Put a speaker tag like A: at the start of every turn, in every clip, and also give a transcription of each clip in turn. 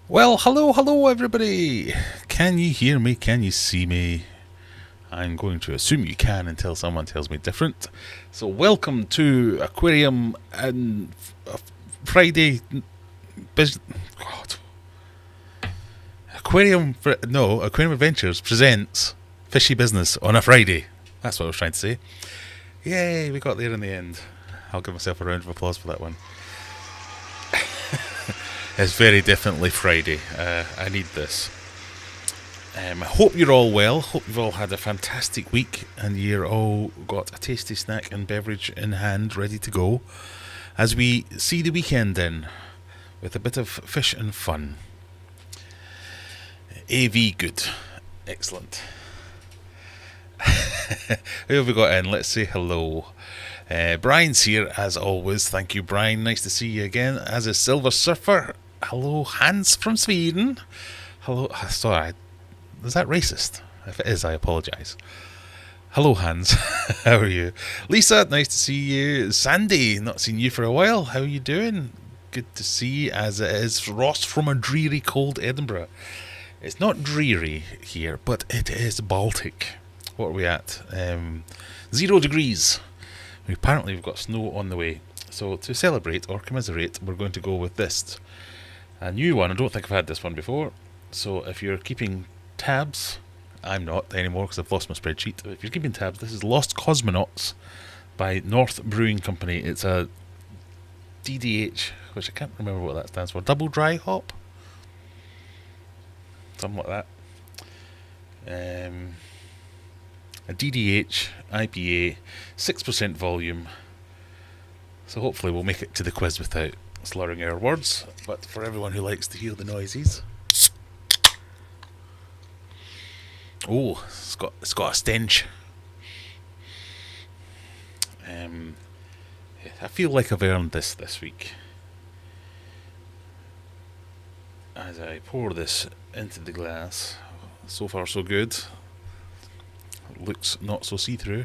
A: Well, hello everybody! Can you hear me? Can you see me? I'm going to assume you can until someone tells me different. So welcome to Aquarium and Friday... God. Aquarium Adventures presents Fishy Business on a Friday. That's what I was trying to say. Yay, we got there in the end. I'll give myself a round of applause for that one. It's very definitely Friday. I need this. I hope you're all well. Hope you've all had a fantastic week and you're all got a tasty snack and beverage in hand ready to go as we see the weekend in with a bit of fish and fun. AV good. Excellent. Who have we got in? Let's say hello. Brian's here as always. Thank you, Brian. Nice to see you again. As is Silver Surfer. Hello, Hans from Sweden. Hello. Sorry, is that racist? If it is, I apologise. Hello, Hans. How are you? Lisa, nice to see you. Sandy, not seen you for a while. How are you doing? Good to see you, as it is Ross from a dreary, cold Edinburgh. It's not dreary here, but it is Baltic. What are we at? 0 degrees. Apparently we've got snow on the way. So to celebrate or commiserate, we're going to go with this. A new one. I don't think I've had this one before. So if you're keeping tabs, I'm not anymore because I've lost my spreadsheet. But if you're keeping tabs, this is Lost Cosmonauts by North Brewing Company. It's a DDH, which I can't remember what that stands for. Double dry hop? Something like that. A DDH IPA, 6% volume. So hopefully we'll make it to the quiz without slurring our words. But for everyone who likes to hear the noises. Oh, it's got a stench. I feel like I've earned this week. As I pour this into the glass. So far so good. Looks not so see-through.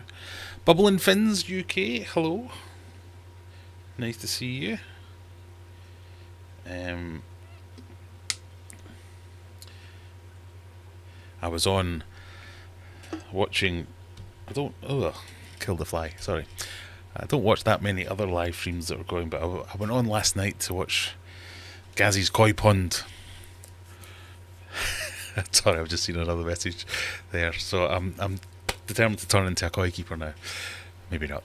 A: Bubbling Fins UK, hello. Nice to see you. I was on watching. Killed the fly. Sorry. I don't watch that many other live streams that were going, but I went on last night to watch Gazzy's Koi Pond. Sorry, I've just seen another message there. So I'm determined to turn into a koi keeper now. Maybe not.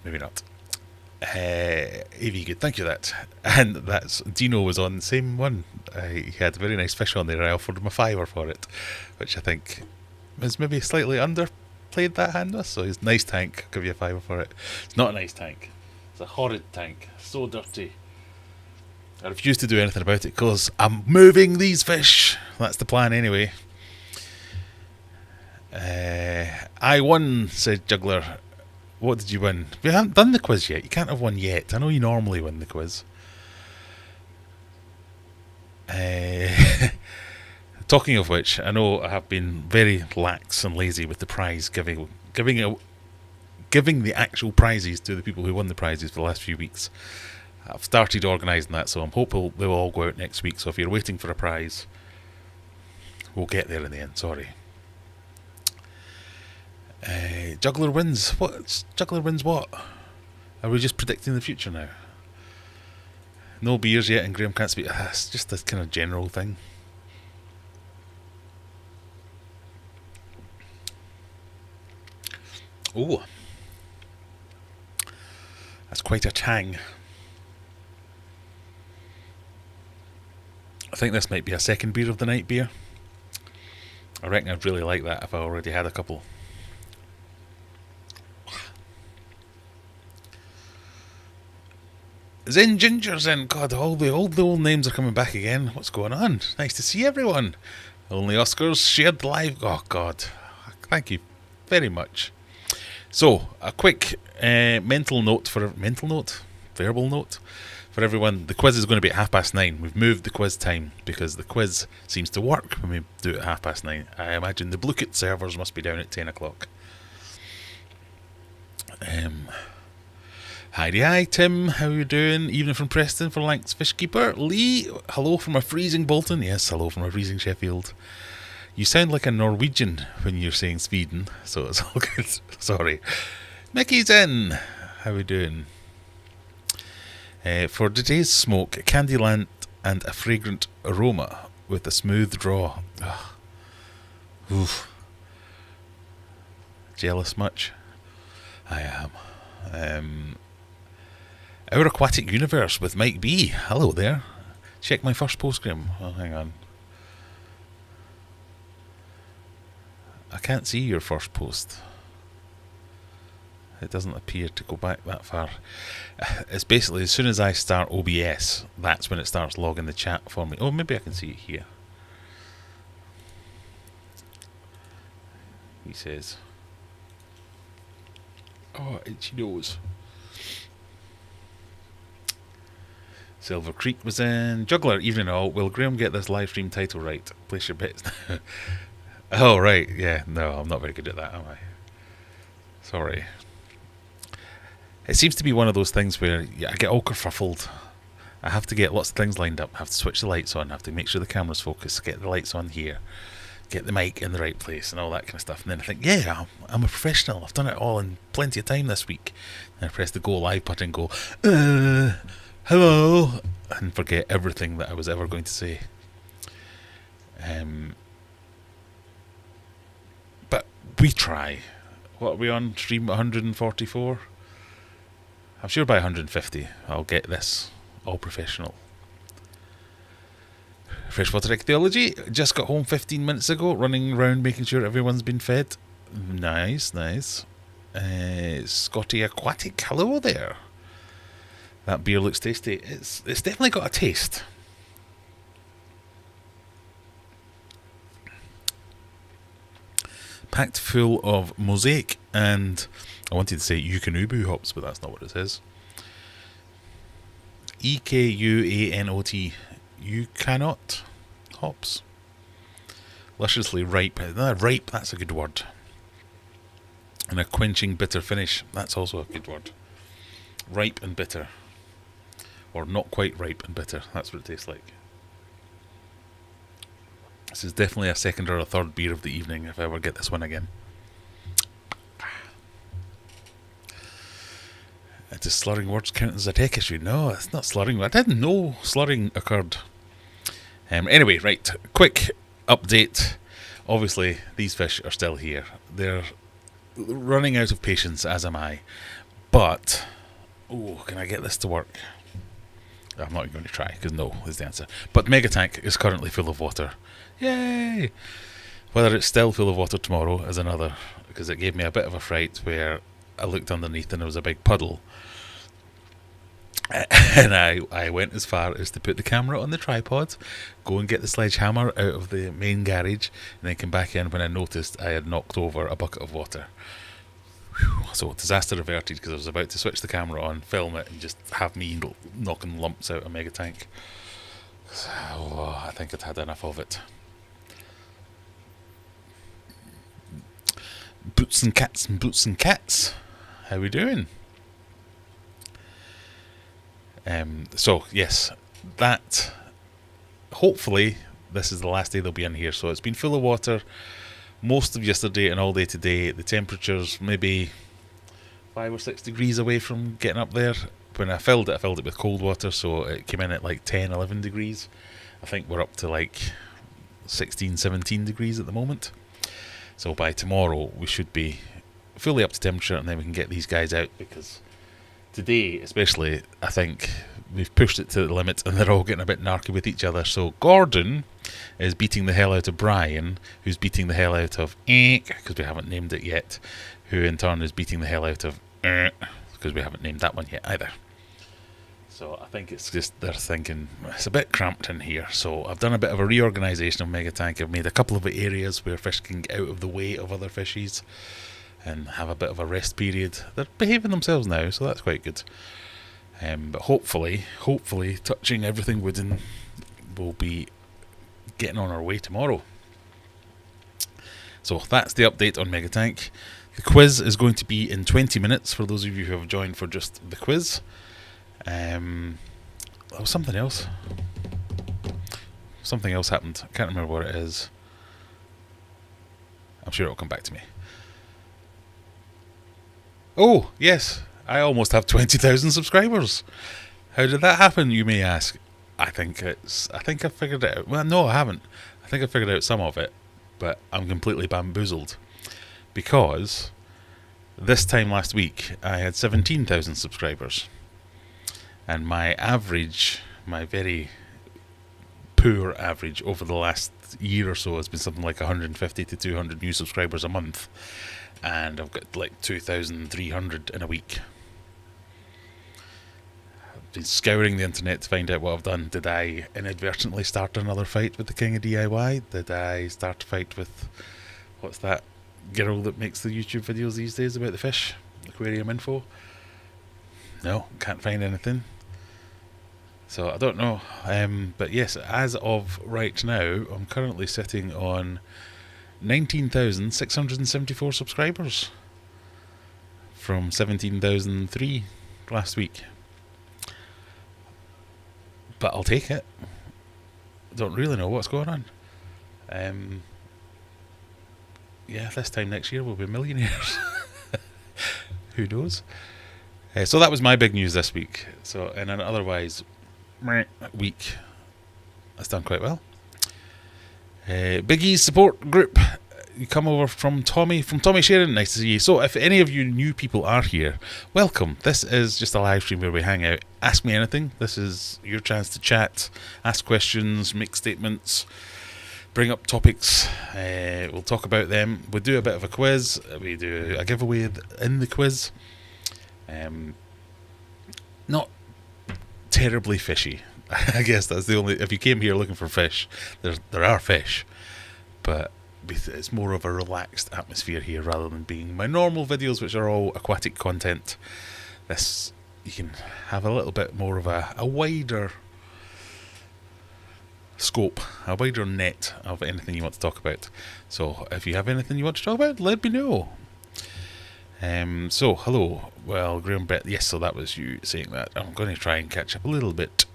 A: AV good, thank you for that. And that's Dino was on the same one. He had a very nice fish on there. I offered him a $5 for it, which I think is maybe slightly underplayed that hand with. So it's a nice tank. I'll give you a $5 for it. It's not a nice tank. It's a horrid tank. So dirty. I refuse to do anything about it because I'm moving these fish. That's the plan anyway. I won, said Juggler. What did you win? We haven't done the quiz yet. You can't have won yet. I know you normally win the quiz. Talking of which, I know I have been very lax and lazy with the prize giving the actual prizes to the people who won the prizes for the last few weeks. I've started organising that, so I'm hopeful they'll all go out next week. So if you're waiting for a prize, we'll get there in the end. Sorry. Juggler wins. What? Juggler wins what? Are we just predicting the future now? No beers yet and Graham can't speak. It's just this kind of general thing. Oh. That's quite a tang. I think this might be a second beer of the night beer. I reckon I'd really like that if I already had a couple. Zen Ginger Zen. God, all the old names are coming back again. What's going on? Nice to see everyone. Only Oscars shared live. Oh God, thank you very much. So a quick verbal note for everyone. The quiz is going to be at 9:30. We've moved the quiz time because the quiz seems to work when we do it at 9:30. I imagine the Bluekit servers must be down at 10 o'clock. Hi, Tim. How you doing? Evening from Preston for Lanks Fishkeeper. Lee, hello from a freezing Bolton. Yes, hello from a freezing Sheffield. You sound like a Norwegian when you're saying Sweden, so it's all good. Sorry. Mickey's in. How we doing? For today's smoke, Candyland and a fragrant aroma with a smooth draw. Ugh. Oof. Jealous much? I am. Our Aquatic Universe with Mike B. Hello there. Check my first post, Graham. Oh, hang on. I can't see your first post. It doesn't appear to go back that far. It's basically as soon as I start OBS, that's when it starts logging the chat for me. Oh, maybe I can see it here. He says, oh, itchy nose. Silver Creek was in. Juggler, evening all. Will Graham get this live stream title right? Place your bets. Oh, right. Yeah, no, I'm not very good at that, am I? Sorry. It seems to be one of those things where I get all kerfuffled. I have to get lots of things lined up. I have to switch the lights on. I have to make sure the camera's focused. Get the lights on here. Get the mic in the right place and all that kind of stuff. And then I think, yeah, I'm a professional. I've done it all in plenty of time this week. And I press the go live button and go, hello, and forget everything that I was ever going to say. But we try. What are we on? Stream 144? I'm sure by 150 I'll get this all professional. Freshwater Ecology just got home 15 minutes ago, running around making sure everyone's been fed. Nice. Scotty Aquatic, hello there. That beer looks tasty. It's definitely got a taste. Packed full of mosaic and I wanted to say Yukonubu hops, but that's not what it says. EKUANOT. You cannot hops. Lusciously ripe. Ripe, that's a good word. And a quenching bitter finish. That's also a good word. Ripe and bitter. Or not quite ripe and bitter. That's what it tastes like. This is definitely a second or a third beer of the evening if I ever get this one again. Does slurring words count as a tech issue? No, it's not slurring. I didn't know slurring occurred. Anyway, right. Quick update. Obviously, these fish are still here. They're running out of patience, as am I. But, can I get this to work? I'm not going to try, because no is the answer. But Mega Tank is currently full of water. Yay! Whether it's still full of water tomorrow is another, because it gave me a bit of a fright where I looked underneath and there was a big puddle. And I went as far as to put the camera on the tripod, go and get the sledgehammer out of the main garage, and then come back in when I noticed I had knocked over a bucket of water. Whew. So disaster averted, because I was about to switch the camera on, film it, and just have me knocking lumps out of Mega Tank. I think I'd had enough of it. Boots and cats. How we doing? So yes, that hopefully this is the last day they'll be in here. So it's been full of water most of yesterday and all day today. The temperature's maybe 5 or 6 degrees away from getting up there. When I filled it with cold water, so it came in at like 10, 11 degrees. I think we're up to like 16, 17 degrees at the moment. So by tomorrow we should be fully up to temperature, and then we can get these guys out, because today especially I think we've pushed it to the limit and they're all getting a bit narky with each other. So Gordon is beating the hell out of Brian, who's beating the hell out of because we haven't named it yet, who in turn is beating the hell out of because we haven't named that one yet either. So I think it's just they're thinking it's a bit cramped in here. So I've done a bit of a reorganisation of Mega Tank. I've made a couple of areas where fish can get out of the way of other fishies and have a bit of a rest period. They're behaving themselves now, so that's quite good. But hopefully, touching everything wooden, we'll be getting on our way tomorrow. So that's the update on Mega Tank. The quiz is going to be in 20 minutes for those of you who have joined for just the quiz. Oh, something else. Something else happened. I can't remember what it is. I'm sure it'll come back to me. Oh, yes. I almost have 20,000 subscribers. How did that happen, you may ask? I think I figured it out. Well, no, I haven't. I think I figured out some of it, but I'm completely bamboozled. Because this time last week, I had 17,000 subscribers. And my average, my very poor average over the last year or so has been something like 150 to 200 new subscribers a month. And I've got like 2,300 in a week. I've been scouring the internet to find out what I've done. Did I inadvertently start another fight with the king of DIY? Did I start a fight with, what's that girl that makes the YouTube videos these days about the fish? Aquarium info? No, can't find anything. So I don't know. But yes, as of right now, I'm currently sitting on 19,674 subscribers from 17,003 last week. But I'll take it. Don't really know what's going on. Yeah, this time next year we'll be millionaires. Who knows? So that was my big news this week. So in an otherwise week, that's done quite well. Biggie's support group. You come over from Tommy Sharon. Nice to see you. So if any of you new people are here, welcome. This is just a live stream where we hang out. Ask me anything. This is your chance to chat, ask questions, make statements, bring up topics. We'll talk about them. We'll do a bit of a quiz. We do a giveaway in the quiz. Not terribly fishy. I guess that's the only. If you came here looking for fish, there are fish, but it's more of a relaxed atmosphere here rather than being my normal videos, which are all aquatic content. This, you can have a little bit more of a wider scope, a wider net of anything you want to talk about. So if you have anything you want to talk about, let me know. So hello. Well, Graham Brett, yes, so that was you saying that. I'm going to try and catch up a little bit.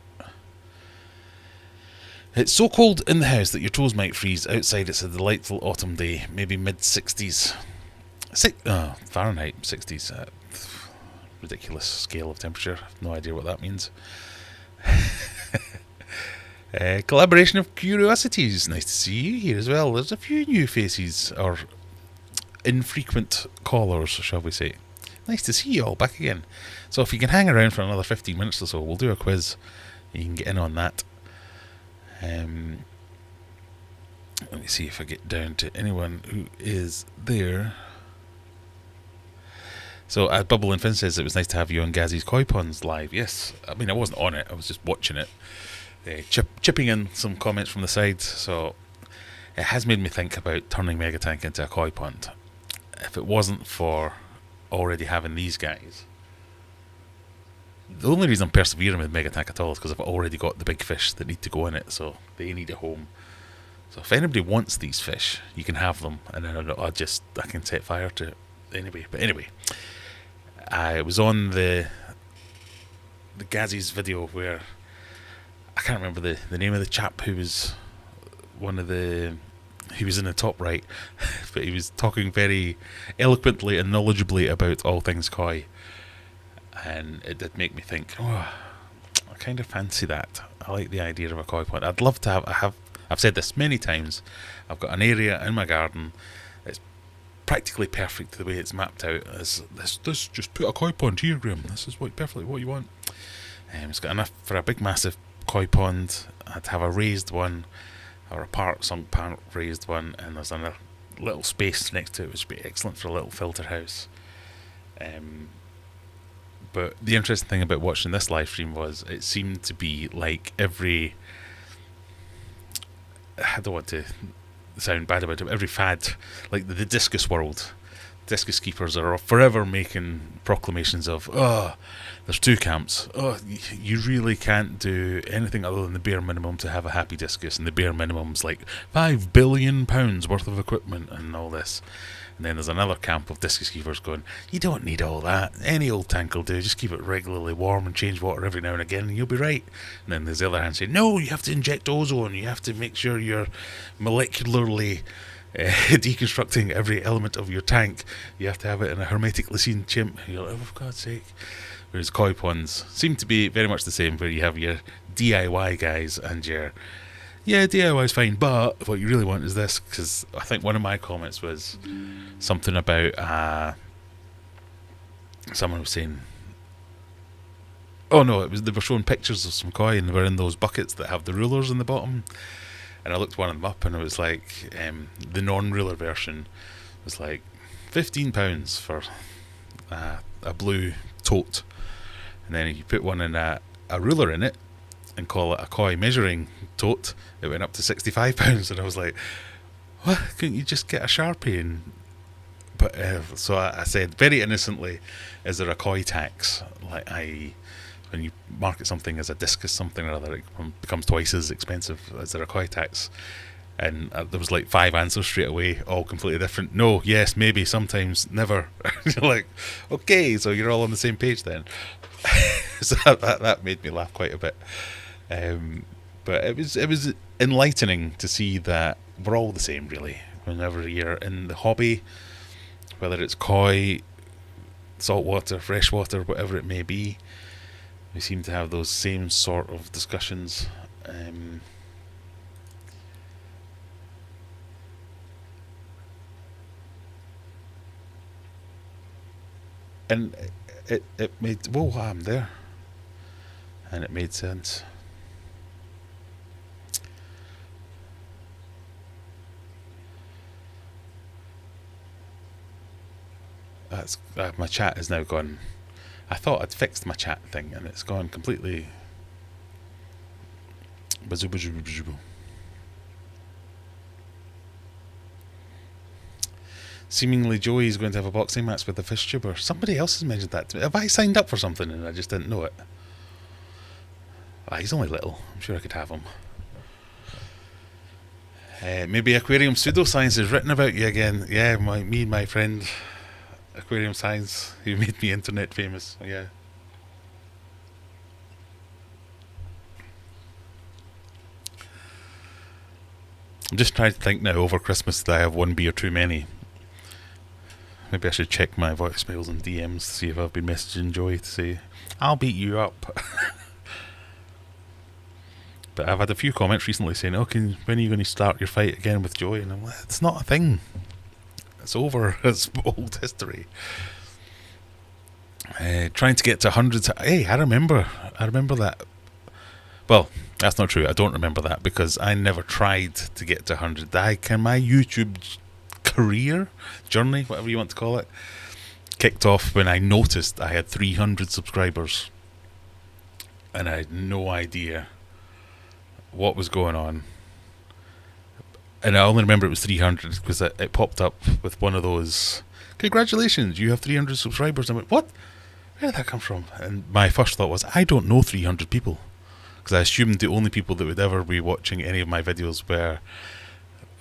A: It's so cold in the house that your toes might freeze. Outside it's a delightful autumn day, maybe mid-60s. Fahrenheit 60s. Ridiculous scale of temperature. I have no idea what that means. Collaboration of curiosities. Nice to see you here as well. There's a few new faces, or infrequent callers, shall we say. Nice to see you all back again. So if you can hang around for another 15 minutes or so, we'll do a quiz. You can get in on that. Let me see if I get down to anyone who is there. So Bubble and Finn says it was nice to have you on Gazzy's Koi Ponds live. Yes, I mean I wasn't on it, I was just watching it, chipping in some comments from the side. So it has made me think about turning Megatank into a koi pond. If it wasn't for already having these guys, the only reason I'm persevering with Megatank at all is because I've already got the big fish that need to go in it, so they need a home. So if anybody wants these fish, you can have them, and then I can set fire to it anyway. But anyway, I was on the Gazzy's video where I can't remember the name of the chap who was he was in the top right, but he was talking very eloquently and knowledgeably about all things koi. And it did make me think, I kind of fancy that. I like the idea of a koi pond. I'd love to I've said this many times, I've got an area in my garden, it's practically perfect the way it's mapped out. This just put a koi pond here, Graham. This is perfectly what you want. It's got enough for a big massive koi pond. I'd have a raised one, or a sunk part raised one, and there's a little space next to it, which would be excellent for a little filter house. But the interesting thing about watching this live stream was it seemed to be like I don't want to sound bad about it, but every fad, like the discus world, discus keepers are forever making proclamations of, oh, there's two camps. Oh, you really can't do anything other than the bare minimum to have a happy discus, and the bare minimum's like £5 billion worth of equipment and all this. And then there's another camp of discus keepers going, you don't need all that. Any old tank will do. Just keep it regularly warm and change water every now and again and you'll be right. And then there's the other hand saying, no, you have to inject ozone. You have to make sure you're molecularly deconstructing every element of your tank. You have to have it in a hermetically sealed chimp. You're like, oh, for God's sake. Whereas koi ponds seem to be very much the same, where you have your DIY guys and your... Yeah, DIY is fine, but what you really want is this, because I think one of my comments was something about someone was saying, oh no, it was they were showing pictures of some koi and they were in those buckets that have the rulers in the bottom, and I looked one of them up and it was like the non-ruler version was like £15 for a blue tote, and then if you put one in a ruler in it and call it a koi measuring tote, it went up to £65, and I was like, what, couldn't you just get a Sharpie? And but so I said very innocently, is there a koi tax, like when you market something as a discus something or other, it becomes twice as expensive? Is there a koi tax? And there was like 5 answers straight away, all completely different. No, yes, maybe, sometimes, never. You're like, okay, so you're all on the same page then. So that made me laugh quite a bit. But it was enlightening to see that we're all the same, really. Whenever you're in the hobby, whether it's koi, saltwater, freshwater, whatever it may be, we seem to have those same sort of discussions. And it made... Whoa, I'm there. And it made sense. That's my chat is now gone. I thought I'd fixed my chat thing and it's gone completely... Seemingly Joey's going to have a boxing match with the fish tuber. Somebody else has mentioned that to me. Have I signed up for something and I just didn't know it? He's only little. I'm sure I could have him. Maybe Aquarium Pseudoscience is written about you again. Yeah, me and my friend Aquarium Science, who made me internet famous. Yeah. I'm just trying to think now over Christmas that I have one beer too many. Maybe I should check my voicemails and DMs to see if I've been messaging Joey to say, I'll beat you up. But I've had a few comments recently saying, oh, when are you going to start your fight again with Joey? And I'm like, it's not a thing. It's over. It's old history. Trying to get to hundreds. Hey, I remember that. Well, that's not true. I don't remember that because I never tried to get to 100. My YouTube career, journey, whatever you want to call it, kicked off when I noticed I had 300 subscribers. And I had no idea what was going on. And I only remember it was 300 because it popped up with one of those, congratulations, you have 300 subscribers. I went, what? Where did that come from? And my first thought was, I don't know 300 people. Because I assumed the only people that would ever be watching any of my videos were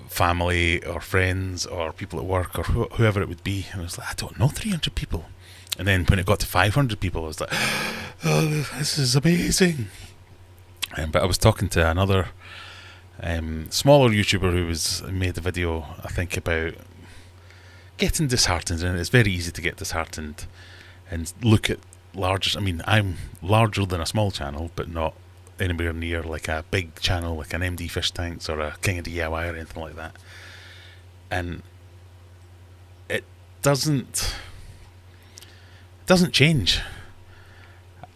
A: family or friends or people at work or whoever it would be. And I was like, I don't know 300 people. And then when it got to 500 people, I was like, oh, this is amazing. But I was talking to another smaller YouTuber who made a video, I think, about getting disheartened. And it's very easy to get disheartened and look at larger... I mean, I'm larger than a small channel, but not anywhere near like a big channel like an MD Fish Tanks or a King of DIY or anything like that. And it doesn't change.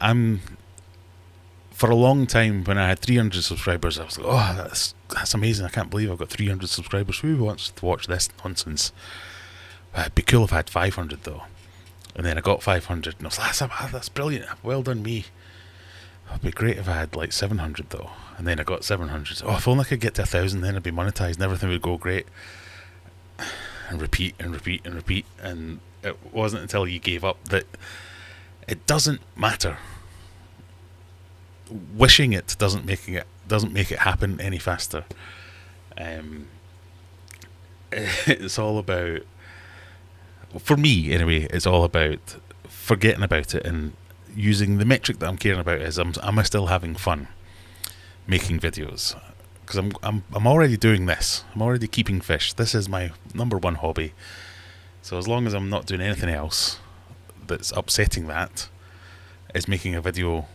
A: For a long time, when I had 300 subscribers, I was like, oh, that's amazing. I can't believe I've got 300 subscribers. Who wants to watch this nonsense? It'd be cool if I had 500 though. And then I got 500 and I was like, that's brilliant. Well done me. It'd be great if I had like 700 though. And then I got 700. Oh, if only I could get to 1,000, then I'd be monetized and everything would go great. and repeat and repeat and repeat, and it wasn't until you gave up that it doesn't matter. Wishing it doesn't make it happen any faster. It's all about, for me anyway, it's all about forgetting about it and using the metric that I'm caring about is am I still having fun making videos? Because I'm already doing this. I'm already keeping fish. This is my number one hobby. So as long as I'm not doing anything else that's upsetting that, is making a video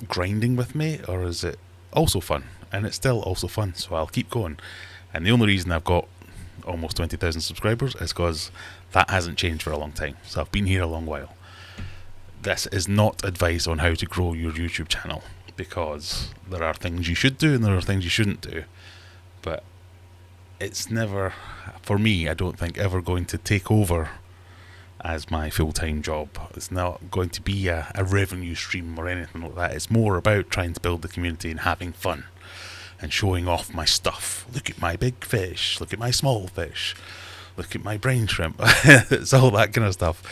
A: grinding with me, or is it also fun? And it's still also fun, so I'll keep going. And the only reason I've got almost 20,000 subscribers is because that hasn't changed for a long time. So I've been here a long while. This is not advice on how to grow your YouTube channel, because there are things you should do and there are things you shouldn't do. But it's never, for me, I don't think, ever going to take over as my full-time job. It's not going to be a revenue stream or anything like that. It's more about trying to build the community and having fun and showing off my stuff. Look at my big fish, look at my small fish, look at my brain shrimp. It's all that kind of stuff.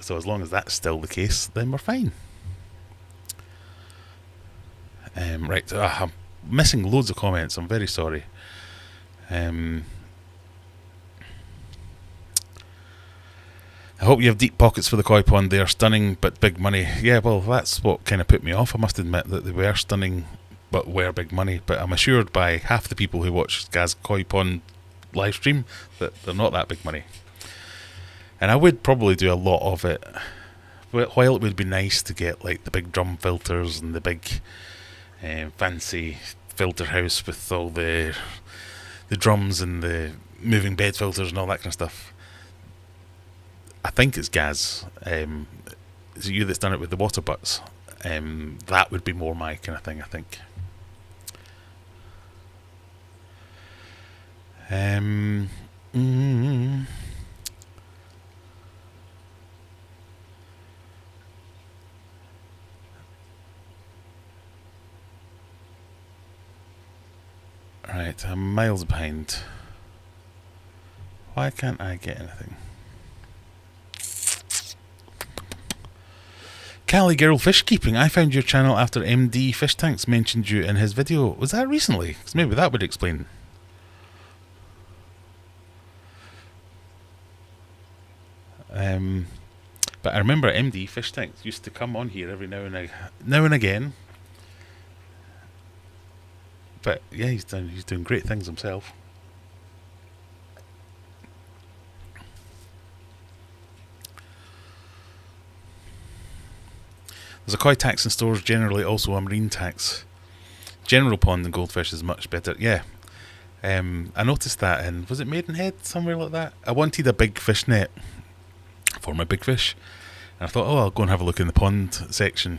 A: So as long as that's still the case, then we're fine. Right, I'm missing loads of comments, I'm very sorry. I hope you have deep pockets for the koi pond. They are stunning but big money. Yeah, well, that's what kind of put me off. I must admit that they were stunning but were big money. But I'm assured by half the people who watch Gaz Koi Pond live stream that they're not that big money. And I would probably do a lot of it. But while it would be nice to get like the big drum filters and the big fancy filter house with all the drums and the moving bed filters and all that kind of stuff, I think it's Gaz. It's you that's done it with the water butts. That would be more my kind of thing, I think. Right, I'm miles behind. Why can't I get anything? Cali Girl Fish Keeping. I found your channel after MD Fish Tanks mentioned you in his video. Was that recently? Because maybe that would explain. But I remember MD Fish Tanks used to come on here every now and again. But yeah, he's doing great things himself. There's a koi tax in stores, generally also a marine tax. General pond and goldfish is much better. Yeah. I noticed that in, was it Maidenhead, somewhere like that? I wanted a big fish net for my big fish. And I thought, oh, I'll go and have a look in the pond section.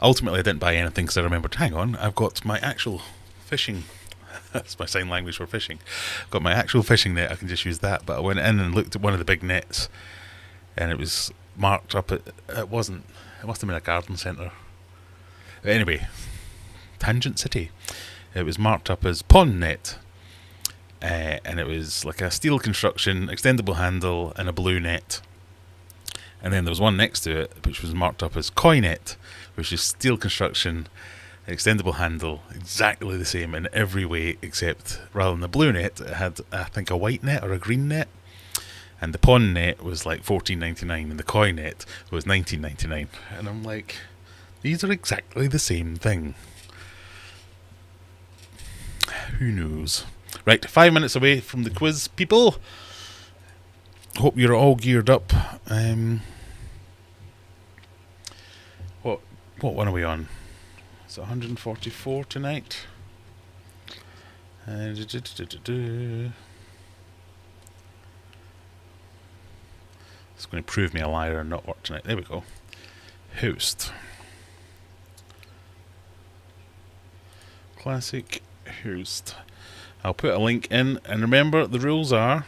A: Ultimately, I didn't buy anything because I remembered, hang on, I've got my actual fishing. That's my sign language for fishing. I've got my actual fishing net, I can just use that. But I went in and looked at one of the big nets and it was marked up, it must have been a garden centre. But anyway, Tangent City. It was marked up as pond net. And it was like a steel construction, extendable handle and a blue net. And then there was one next to it which was marked up as koi net, which is steel construction, extendable handle, exactly the same in every way, except rather than the blue net, it had, I think, a white net or a green net. And the pond net was like $14.99 and the koi net was $19.99. And I'm like, these are exactly the same thing. Who knows? Right, 5 minutes away from the quiz, people. Hope you're all geared up. What one are we on? It's 144 tonight. It's going to prove me a liar and not work tonight. There we go. Host. Classic host. I'll put a link in, and remember the rules are,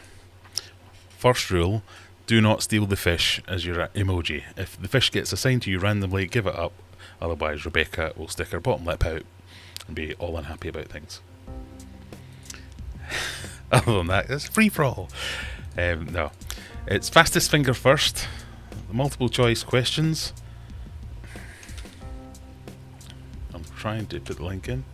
A: first rule, do not steal the fish as your emoji. If the fish gets assigned to you randomly, give it up. Otherwise Rebecca will stick her bottom lip out and be all unhappy about things. Other than that, it's free for all. No. It's fastest finger first. Multiple choice questions. I'm trying to put the link in.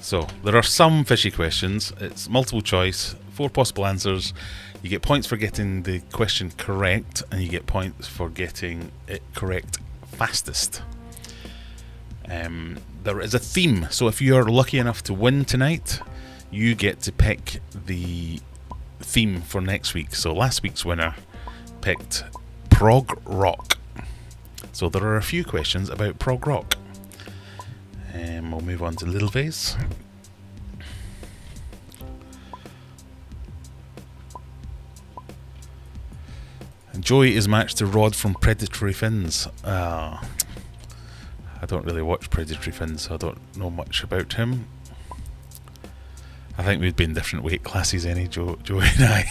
A: So, there are some fishy questions. It's multiple choice, 4 possible answers. You get points for getting the question correct, and you get points for getting it correct fastest. There is a theme, so if you're lucky enough to win tonight, you get to pick the theme for next week. So last week's winner picked prog rock. So there are a few questions about prog rock. We'll move on to Little Vase. Joy is matched to Rod from Predatory Fins. I don't really watch Predatory Fins, so I don't know much about him. I think we'd be in different weight classes, Joey and I.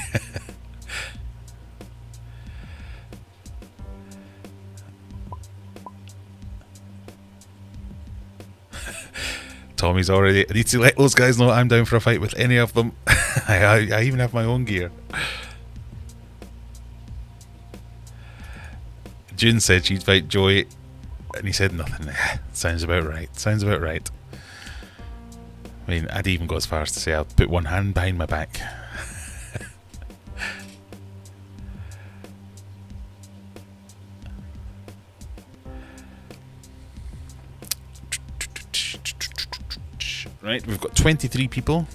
A: Tommy's already... I need to let those guys know I'm down for a fight with any of them. I even have my own gear. June said she'd fight Joey, and he said nothing. Sounds about right. I mean, I'd even go as far as to say I'll put one hand behind my back. Right, we've got 23 people.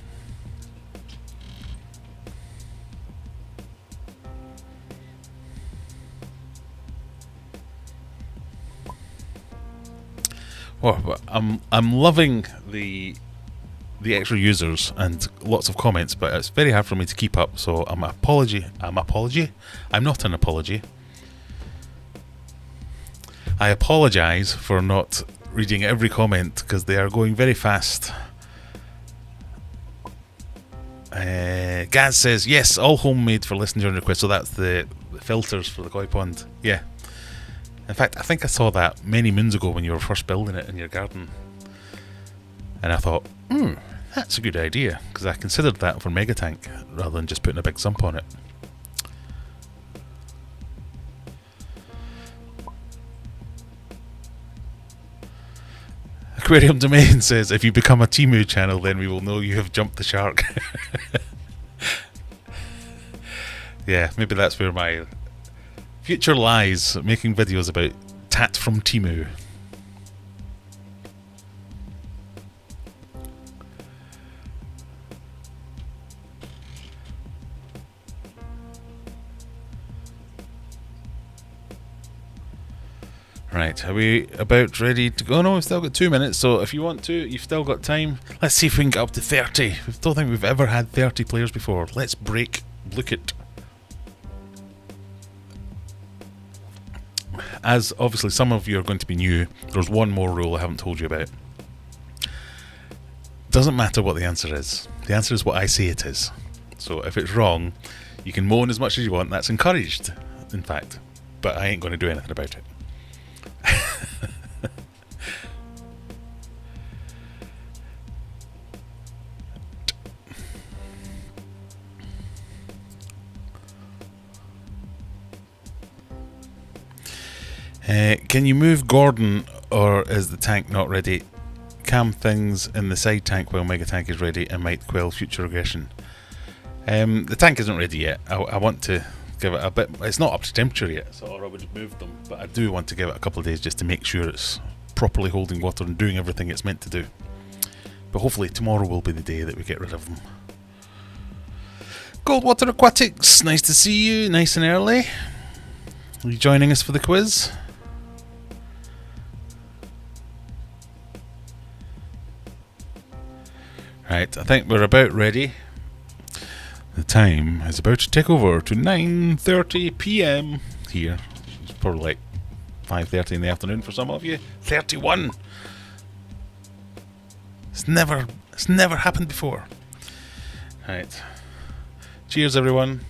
A: Oh, I'm loving the extra users and lots of comments, but it's very hard for me to keep up. So I'm not an apology. I apologise for not reading every comment because they are going very fast. Gaz says yes, all homemade for listening during request. So that's the filters for the koi pond. Yeah. In fact, I think I saw that many moons ago when you were first building it in your garden. And I thought, that's a good idea, because I considered that for Mega Tank rather than just putting a big sump on it. Aquarium Domain says, if you become a Temu channel, then we will know you have jumped the shark. Yeah, maybe that's where my future lies, making videos about Tat from Temu. Right, are we about ready to go? No, we've still got 2 minutes, so if you want to, you've still got time. Let's see if we can get up to 30. I don't think we've ever had 30 players before. Let's break Lookit. As obviously some of you are going to be new, there's one more rule I haven't told you about. Doesn't matter what the answer is. The answer is what I say it is. So if it's wrong, you can moan as much as you want. That's encouraged, in fact. But I ain't going to do anything about it. Can you move Gordon, or is the tank not ready? Cam things in the side tank while Mega Tank is ready and might quell future regression. The tank isn't ready yet. I want to give it a bit. It's not up to temperature yet, so or I would move them. But I do want to give it a couple of days just to make sure it's properly holding water and doing everything it's meant to do. But hopefully tomorrow will be the day that we get rid of them. Goldwater Aquatics, nice to see you, nice and early. Are you joining us for the quiz? Right, I think we're about ready. The time is about to take over to 9:30 p.m. here. It's probably like 5:30 in the afternoon for some of you. 31. It's never happened before. Right. Cheers, everyone.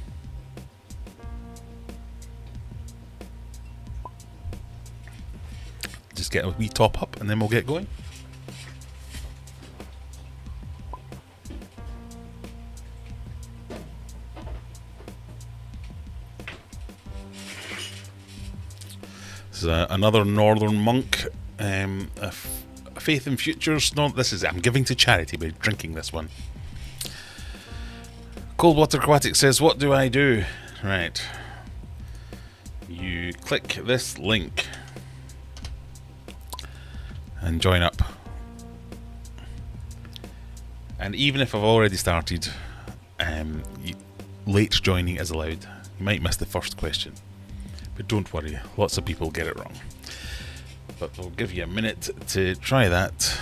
A: Just just get a wee top up and then we'll get going. This is another Northern Monk, a Faith in Futures. No, this is, I'm giving to charity by drinking this one. Coldwater Aquatic says, what do I do? Right. You click this link and join up. And even if I've already started, late joining is allowed. You might miss the first question, but don't worry, lots of people get it wrong. But we'll give you a minute to try that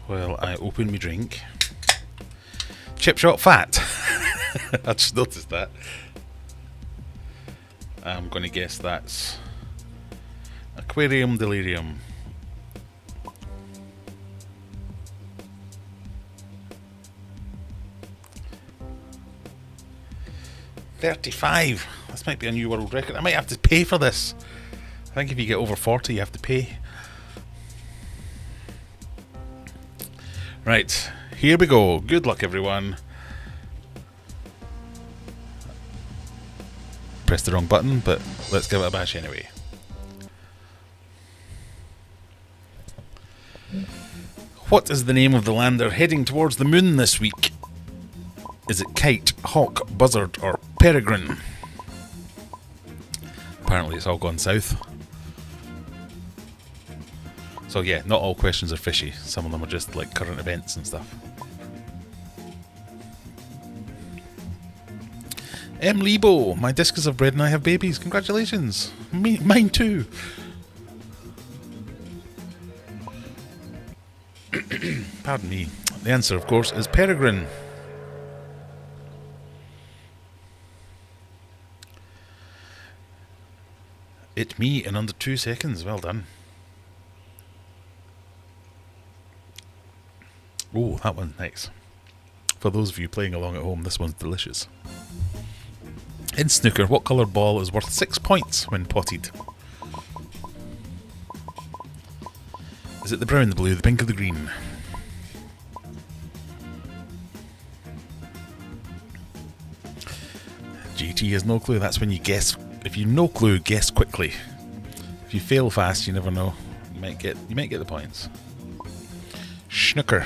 A: while I open my drink. Chip shot fat. I just noticed that. I'm going to guess that's Aquarium Delirium. $35. This might be a new world record. I might have to pay for this. I think if you get over 40, you have to pay. Right, here we go. Good luck, everyone. Pressed the wrong button, but let's give it a bash anyway. What is the name of the lander heading towards the moon this week? Is it Kite, Hawk, Buzzard, or Peregrine? Apparently it's all gone south. So yeah, not all questions are fishy. Some of them are just like current events and stuff. M. Lebo, my discus of bread and I have babies. Congratulations. Mine too. Pardon me. The answer, of course, is Peregrine. It me in under 2 seconds. Well done. Oh, that one's nice. For those of you playing along at home, this one's delicious. In snooker, what coloured ball is worth 6 points when potted? Is it the brown, the blue, the pink, or the green? GT has no clue. That's when you guess. If you no clue, guess quickly. If you fail fast, you never know. You might get the points. Snooker.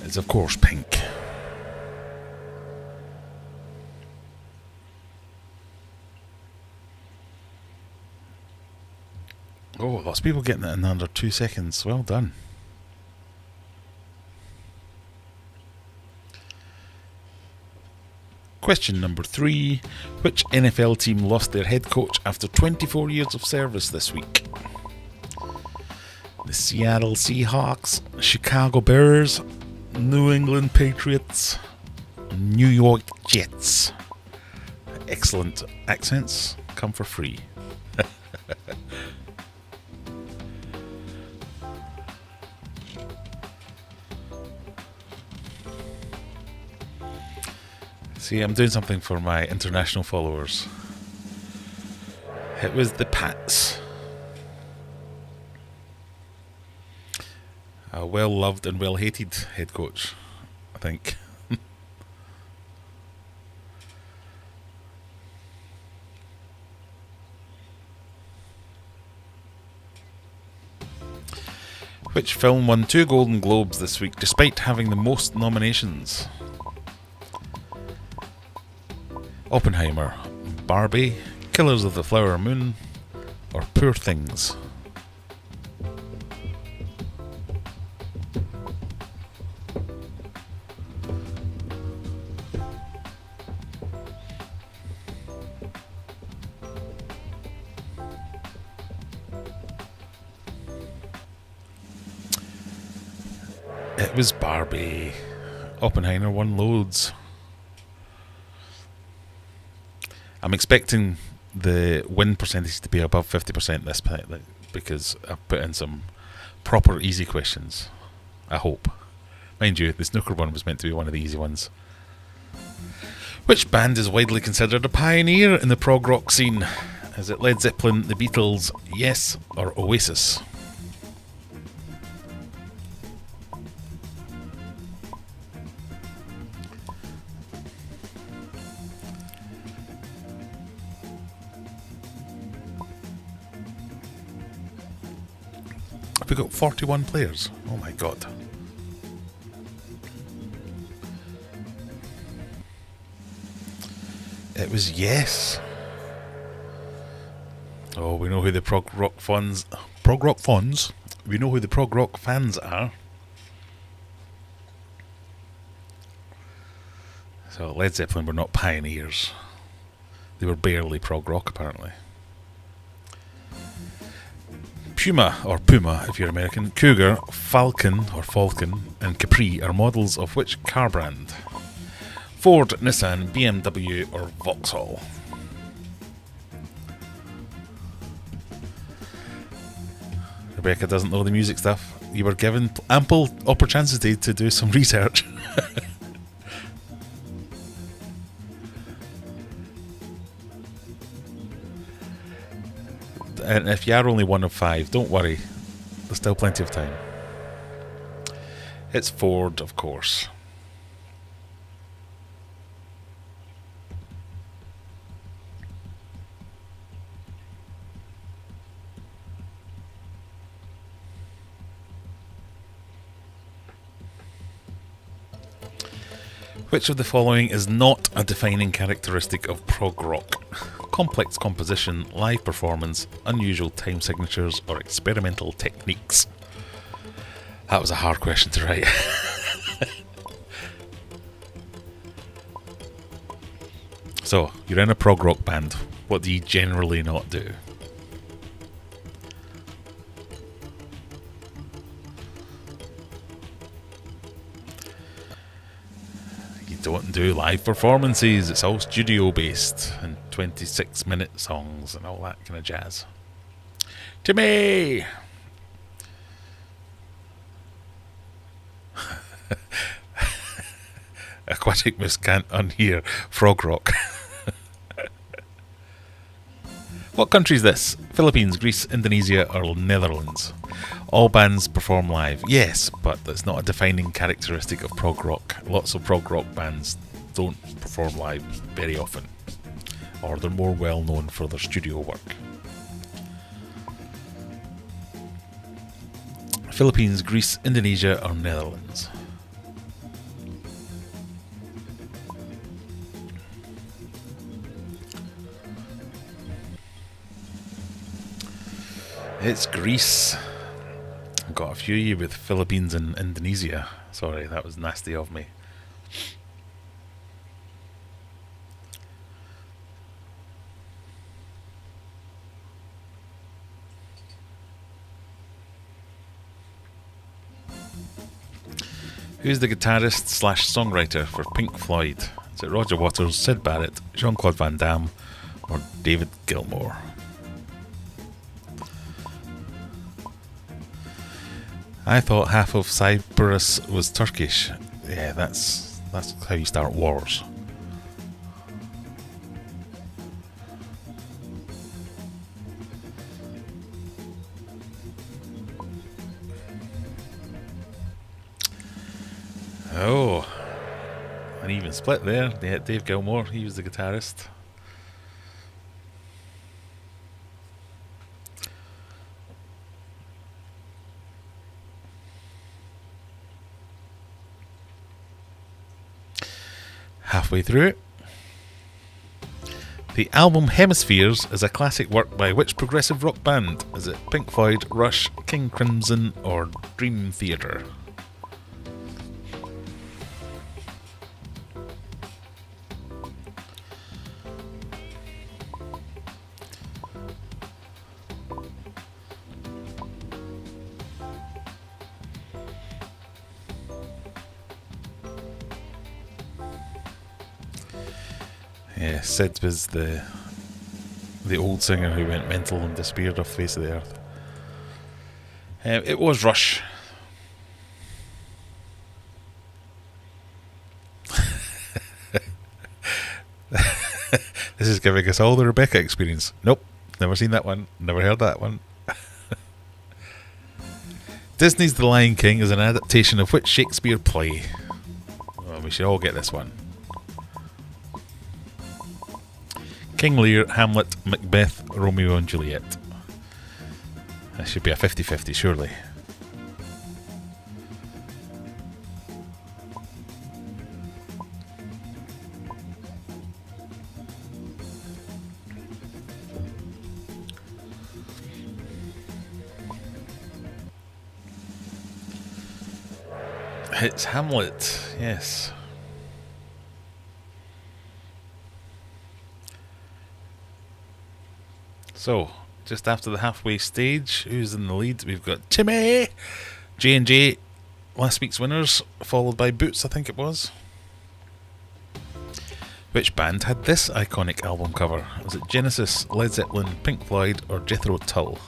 A: It's of course pink. Oh, lots of people getting it in under 2 seconds. Well done. Question number 3. Which NFL team lost their head coach after 24 years of service this week? The Seattle Seahawks, Chicago Bears, New England Patriots, New York Jets. Excellent accents come for free. See, I'm doing something for my international followers. It was the Pats. A well-loved and well-hated head coach, I think. Which film won 2 Golden Globes this week, despite having the most nominations? Oppenheimer, Barbie, Killers of the Flower Moon, or Poor Things? It was Barbie. Oppenheimer won loads. I'm expecting the win percentage to be above 50% this time because I've put in some proper easy questions. I hope. Mind you, the snooker one was meant to be one of the easy ones. Which band is widely considered a pioneer in the prog rock scene? Is it Led Zeppelin, the Beatles, Yes, or Oasis? We got 41 players. Oh my god. It was Yes. Oh, we know who the prog rock fans. We know who the prog rock fans are. So Led Zeppelin were not pioneers. They were barely prog rock, apparently. Puma, or Puma if you're American, Cougar, Falcon, and Capri are models of which car brand? Ford, Nissan, BMW, or Vauxhall? Rebecca doesn't know the music stuff. You were given ample opportunity to do some research. And if you are only one of 5, don't worry. There's still plenty of time. It's Ford, of course. Which of the following is not a defining characteristic of prog rock? Complex composition, live performance, unusual time signatures, or experimental techniques? That was a hard question to write. So, you're in a prog rock band. What do you generally not do? Don't do live performances. It's all studio based and 26-minute songs and all that kind of jazz. Timmy! Aquatic Moose can't unhear frog rock. What country is this? Philippines, Greece, Indonesia, or Netherlands? All bands perform live. Yes, but that's not a defining characteristic of prog rock. Lots of prog rock bands don't perform live very often, or they're more well known for their studio work. Philippines, Greece, Indonesia, or Netherlands? It's Greece. I've got a few of you with Philippines and Indonesia. Sorry, that was nasty of me. Who's the guitarist / songwriter for Pink Floyd? Is it Roger Waters, Sid Barrett, Jean-Claude Van Damme, or David Gilmour? I thought half of Cyprus was Turkish. Yeah, that's how you start wars. Oh, an even split there. Yeah, Dave Gilmour, he was the guitarist. Halfway through it. The album Hemispheres is a classic work by which progressive rock band? Is it Pink Floyd, Rush, King Crimson, or Dream Theater? Yeah, Sid was the old singer who went mental and disappeared off the face of the earth. It was Rush. This is giving us all the Rebecca experience. Nope, never seen that one. Never heard that one. Disney's The Lion King is an adaptation of which Shakespeare play? Well, we should all get this one. King Lear, Hamlet, Macbeth, Romeo and Juliet. That should be a 50-50, surely. It's Hamlet, yes. So, just after the halfway stage, who's in the lead? We've got Timmy, J&J, last week's winners, followed by Boots, I think it was. Which band had this iconic album cover? Was it Genesis, Led Zeppelin, Pink Floyd, or Jethro Tull?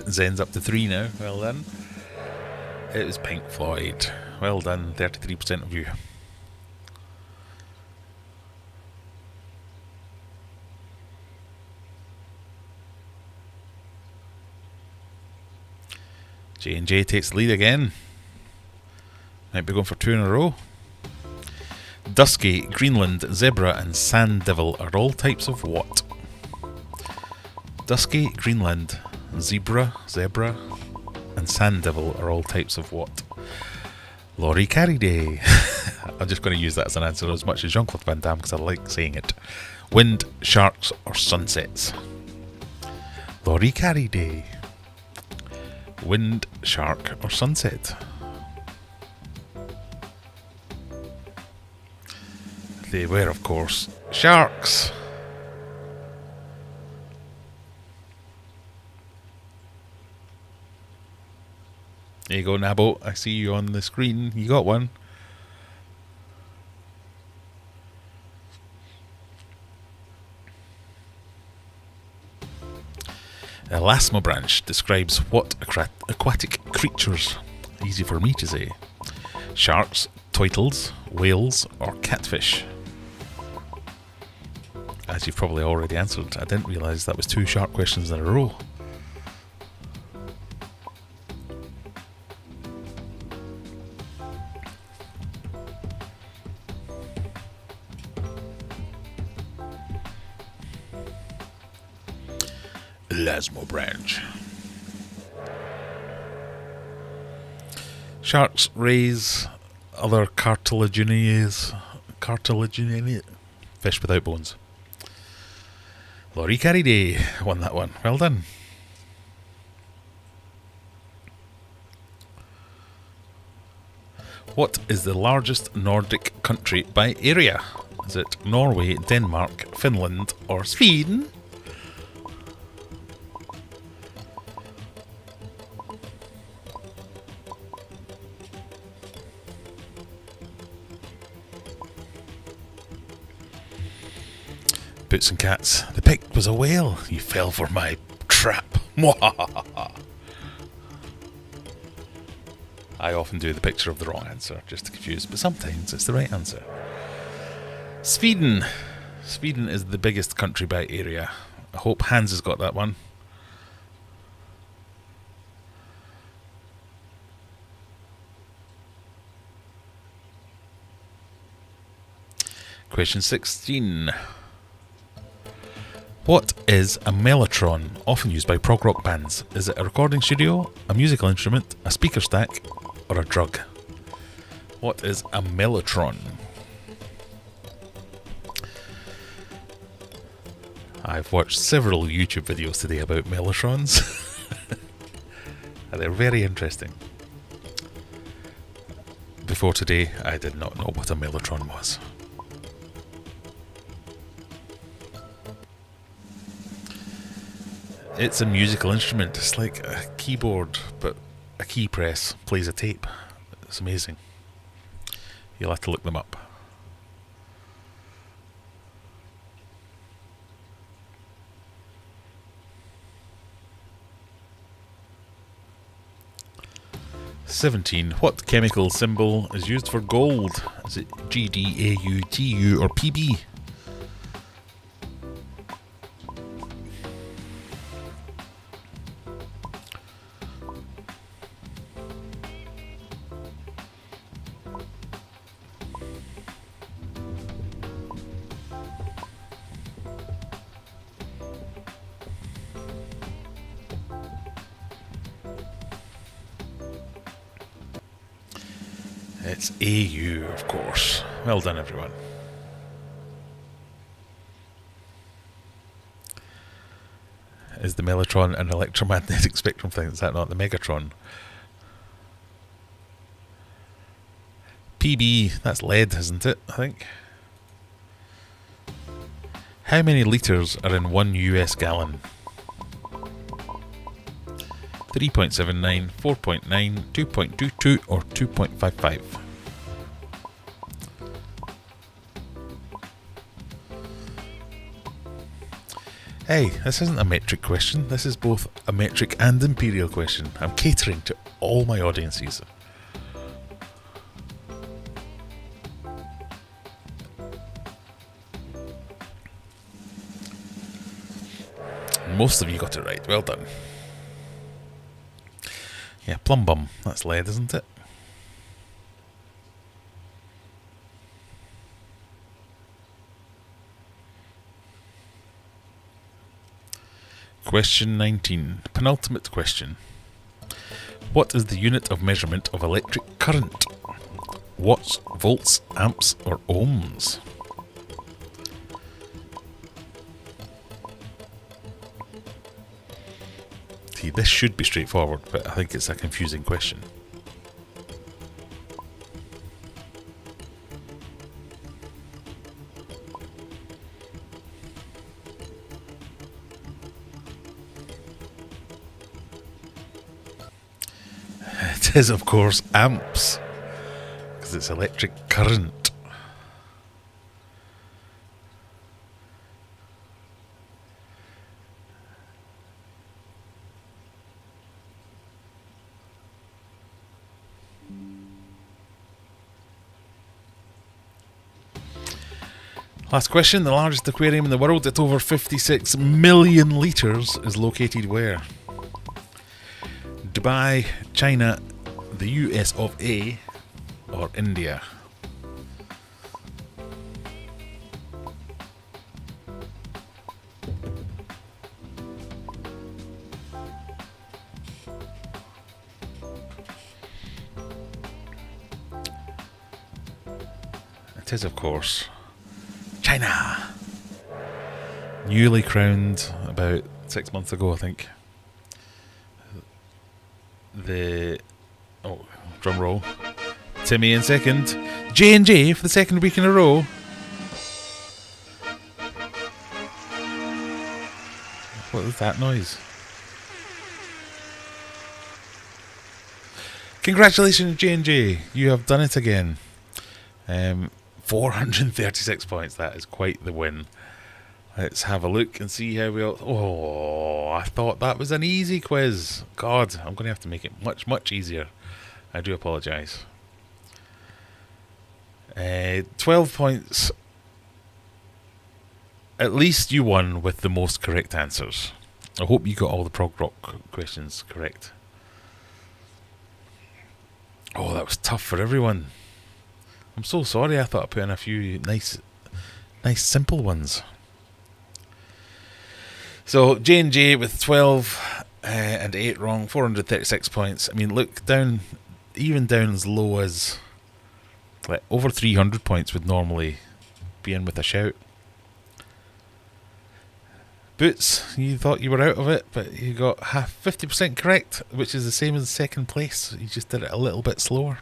A: Zen's up to 3 now. Well done. It was Pink Floyd. Well done. 33% of you. J&J takes the lead again. Might be going for 2 in a row. Dusky, Greenland, Zebra and Sand Devil are all types of what? Dusky, Greenland, Zebra, and Sand Devil are all types of what? Laurie Carey Day. I'm just going to use that as an answer as much as Jean-Claude Van Damme because I like saying it. Wind, sharks or sunsets? Laurie Carey Day. Wind, shark or sunset? They were, of course, sharks. There you go, Nabo. I see you on the screen. You got one. Elasmobranch describes what aquatic creatures? Easy for me to say. Sharks, turtles, whales, or catfish? As you've probably already answered, I didn't realise that was 2 shark questions in a row. Elasmobranch. Sharks raise other cartilaginous fish without bones. Laurie Carey Day won that one. Well done. What is the largest Nordic country by area? Is it Norway, Denmark, Finland, or Sweden? Boots and Cats. The pick was a whale. You fell for my trap. I often do the picture of the wrong answer just to confuse, but sometimes it's the right answer. Sweden. Sweden is the biggest country by area. I hope Hans has got that one. Question 16. What is a mellotron, often used by prog rock bands? Is it a recording studio, a musical instrument, a speaker stack, or a drug? What is a mellotron? I've watched several YouTube videos today about mellotrons. And they're very interesting. Before today, I did not know what a mellotron was. It's a musical instrument. It's like a keyboard, but a key press plays a tape. It's amazing. You'll have to look them up. "17. What chemical symbol is used for gold? Is it GDAU, TU, or PB? It's AU, of course. Well done, everyone. Is the mellotron an electromagnetic spectrum thing? Is that not the megatron? PB, that's lead, isn't it? I think. How many litres are in 1 US gallon? 3.79, 4.9, 2.22 or 2.55? Hey, this isn't a metric question. This is both a metric and imperial question. I'm catering to all my audiences. Most of you got it right. Well done. Yeah, plum bum. That's lead, isn't it? Question 19. Penultimate question. What is the unit of measurement of electric current? Watts, volts, amps, or ohms? See, this should be straightforward, but I think it's a confusing question. It is, of course, amps, because it's electric current. Last question. The largest aquarium in the world at over 56 million litres is located where? Dubai, China, the US of A, or India? It is, of course, China. Newly crowned about 6 months ago, I think. Drum roll. Timmy in second. J&J for the second week in a row. What was that noise? Congratulations, J&J. You have done it again. 436 points. That is quite the win. Let's have a look and see how we all... Oh, I thought that was an easy quiz. God, I'm going to have to make it much, much easier. I do apologise. 12 points. At least you won with the most correct answers. I hope you got all the prog rock questions correct. Oh, that was tough for everyone. I'm so sorry. I thought I put in a few nice simple ones. So J&J with 12 and 8 wrong, 436 points. I mean, look, even down as low as like over 300 points would normally be in with a shout. Boots, you thought you were out of it, but you got 50% correct, which is the same as second place. You just did it a little bit slower.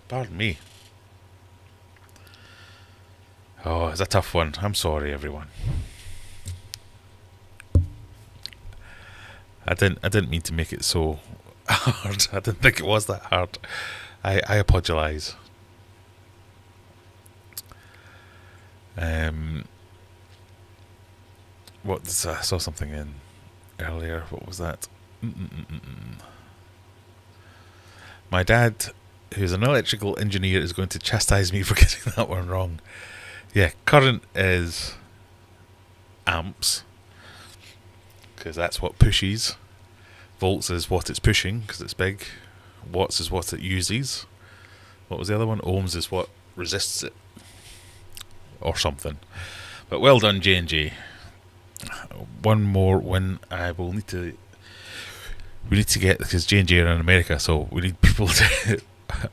A: Pardon me. Oh, it's a tough one. I'm sorry, everyone. I didn't mean to make it so hard. I didn't think it was that hard. I apologise. I saw something in earlier. What was that? My dad, who's an electrical engineer, is going to chastise me for getting that one wrong. Yeah, current is amps, because that's what pushes. Volts is what it's pushing, because it's big. Watts is what it uses. What was the other one? Ohms is what resists it, or something. But well done, J&J. One more win. We need to get, because J&J are in America, so we need people to.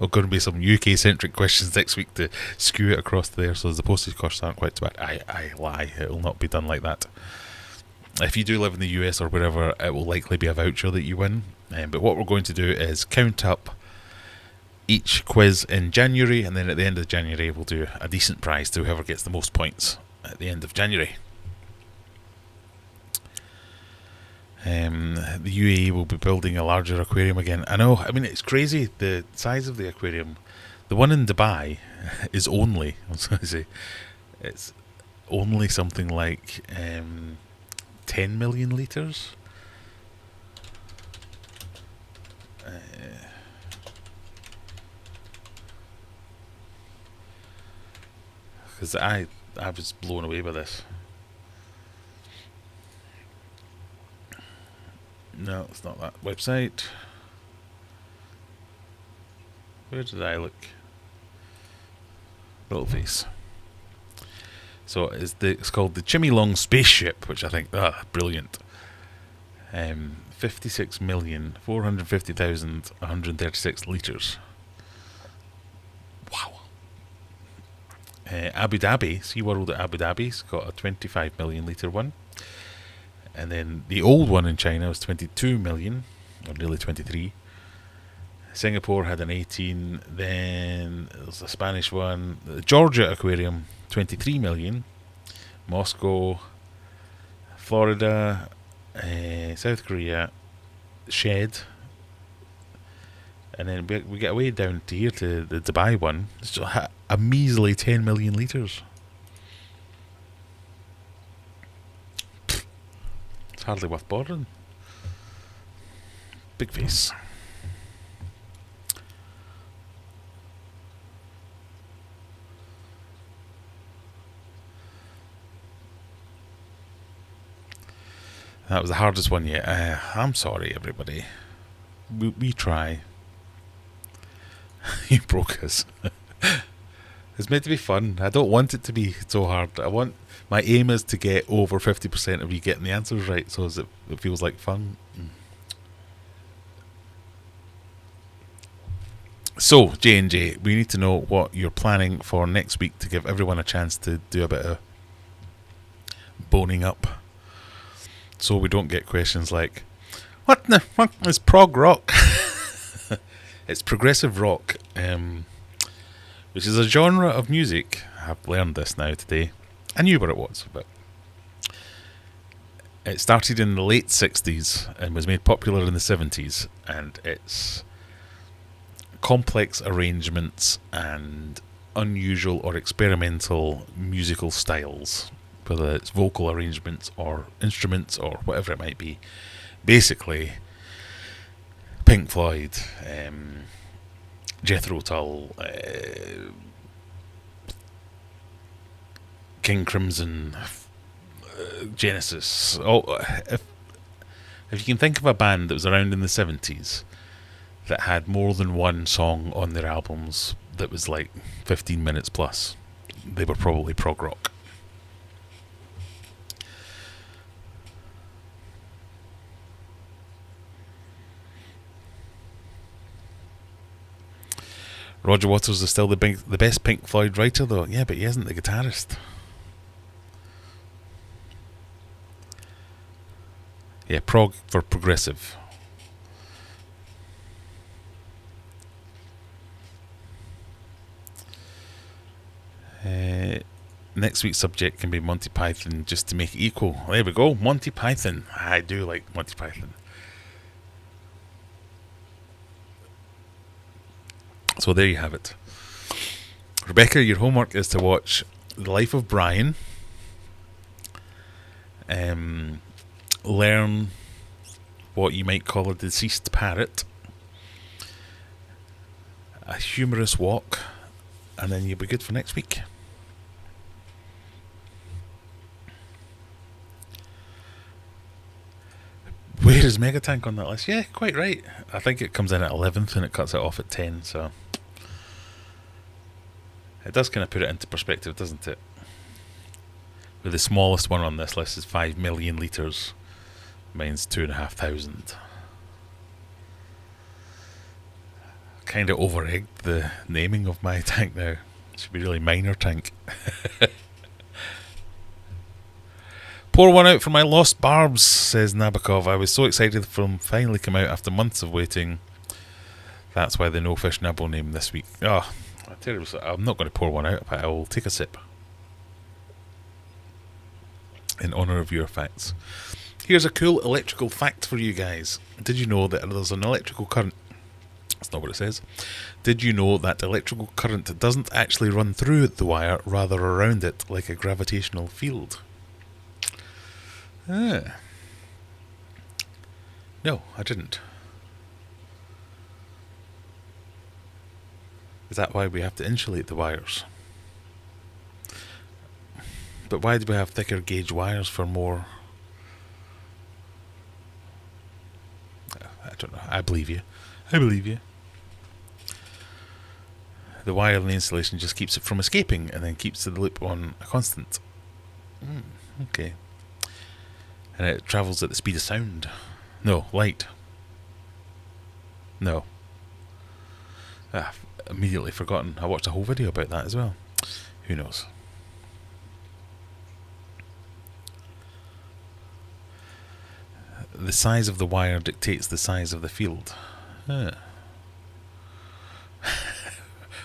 A: Are going to be some UK centric questions next week to skew it across there, so the postage costs aren't quite too bad. I lie. It will not be done like that. If you do live in the US or wherever, it will likely be a voucher that you win. But what we're going to do is count up each quiz in January, and then at the end of January we'll do a decent prize to whoever gets the most points at the end of January. The UAE will be building a larger aquarium again. I know, I mean, it's crazy the size of the aquarium. The one in Dubai is only, it's only something like 10 million litres. Because I was blown away by this. No, it's not that website. Where did I look? Little face. So it's called the Chimilong Spaceship, which I think, brilliant. 56,450,136 litres. Wow. Abu Dhabi, SeaWorld at Abu Dhabi's got a 25 million litre one. And then the old one in China was 22 million, or nearly 23. Singapore had an 18. Then there's a Spanish one. The Georgia Aquarium, 23 million. Moscow, Florida, South Korea, Shed. And then we get way down to here to the Dubai one. It's a measly 10 million litres. Hardly worth bothering. Big face. That was the hardest one yet. I'm sorry, everybody. We try. You broke us. It's meant to be fun. I don't want it to be so hard. My aim is to get over 50% of you getting the answers right, so it feels like fun. So, J&J, we need to know what you're planning for next week to give everyone a chance to do a bit of boning up, so we don't get questions like, what is prog rock? It's progressive rock, which is a genre of music. I've learned this now today. I knew what it was, but it started in the late 60s and was made popular in the 70s, and it's complex arrangements and unusual or experimental musical styles, whether it's vocal arrangements or instruments or whatever it might be. Basically, Pink Floyd, Jethro Tull, King Crimson, Genesis. If you can think of a band that was around in the 70s that had more than one song on their albums that was like 15 minutes plus, they were probably prog rock. Roger Waters is still the best Pink Floyd writer, though. Yeah, but he isn't the guitarist. Yeah, prog for progressive. Next week's subject can be Monty Python, just to make it equal. There we go, Monty Python. I do like Monty Python. So there you have it. Rebecca, your homework is to watch The Life of Brian. Learn what you might call a deceased parrot. A humorous walk. And then you'll be good for next week. Where is Megatank on that list? Yeah, quite right. I think it comes in at 11th and it cuts it off at 10, so it does kind of put it into perspective, doesn't it? Where the smallest one on this list is 5 million litres. Mine's 2,500. Kind of over-egged the naming of my tank now. It should be really minor tank. Pour one out for my lost barbs, says Nabokov. I was so excited for them finally come out after months of waiting. That's why the No Fish Nibble name this week. Oh, terrible. I'm not going to pour one out, but I will take a sip in honour of your facts. Here's a cool electrical fact for you guys. Did you know that there's an electrical current? That's not what it says. Did you know that electrical current doesn't actually run through the wire, rather around it, like a gravitational field? No, I didn't. Is that why we have to insulate the wires? But why do we have thicker gauge wires for more? I don't know. I believe you. I believe you. The wire in the insulation just keeps it from escaping and then keeps the loop on a constant. Okay. And it travels at the speed of sound. No, light. No. I've immediately forgotten. I watched a whole video about that as well. Who knows? The size of the wire dictates the size of the field.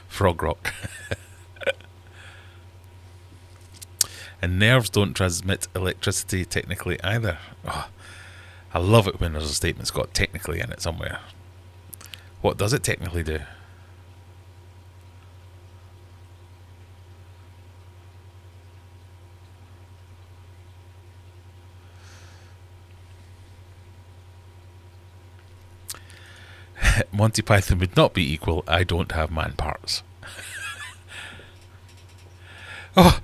A: Frog rock. And nerves don't transmit electricity technically either. Oh, I love it when there's a statement's got technically in it somewhere. What does it technically do? Monty Python would not be equal. I don't have man parts. Oh.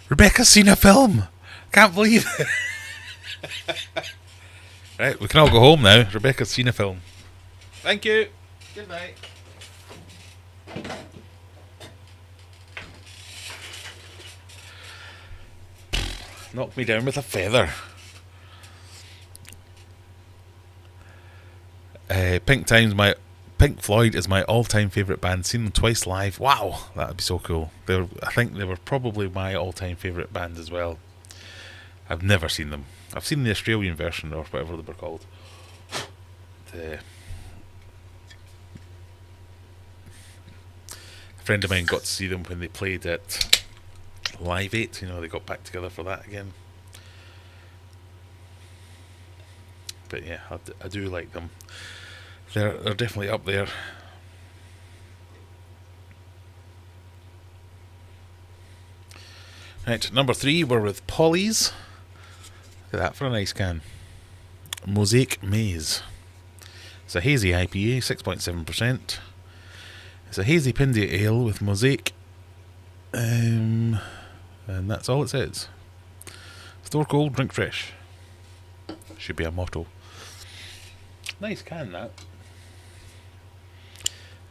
A: Rebecca's seen a film. Can't believe it. Right, we can all go home now. Rebecca's seen a film. Thank you. Good night. Knocked me down with a feather. Pink Floyd is my all-time favourite band. Seen them twice live. Wow, that would be so cool. I think they were probably my all-time favourite band as well. I've never seen them. I've seen the Australian version or whatever they were called. A friend of mine got to see them when they played at Live 8. You know, they got back together for that again. But yeah, I do like them. They're definitely up there. Right, number 3, we're with Polly's. Look at that for a nice can. Mosaic Maze. It's a hazy IPA, 6.7%. It's a hazy Pindy Ale with Mosaic. And that's all it says. Store cold, drink fresh. Should be a motto. Nice can, that.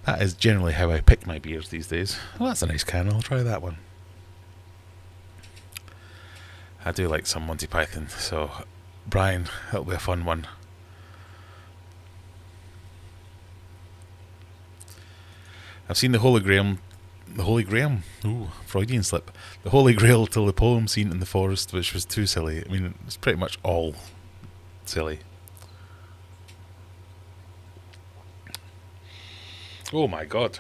A: That is generally how I pick my beers these days. Well, that's a nice can. I'll try that one. I do like some Monty Python, so Brian, that'll be a fun one. I've seen the Holy Grail. Ooh, Freudian slip. The Holy Grail till the poem scene in the forest, which was too silly. I mean, it's pretty much all silly. Oh my god.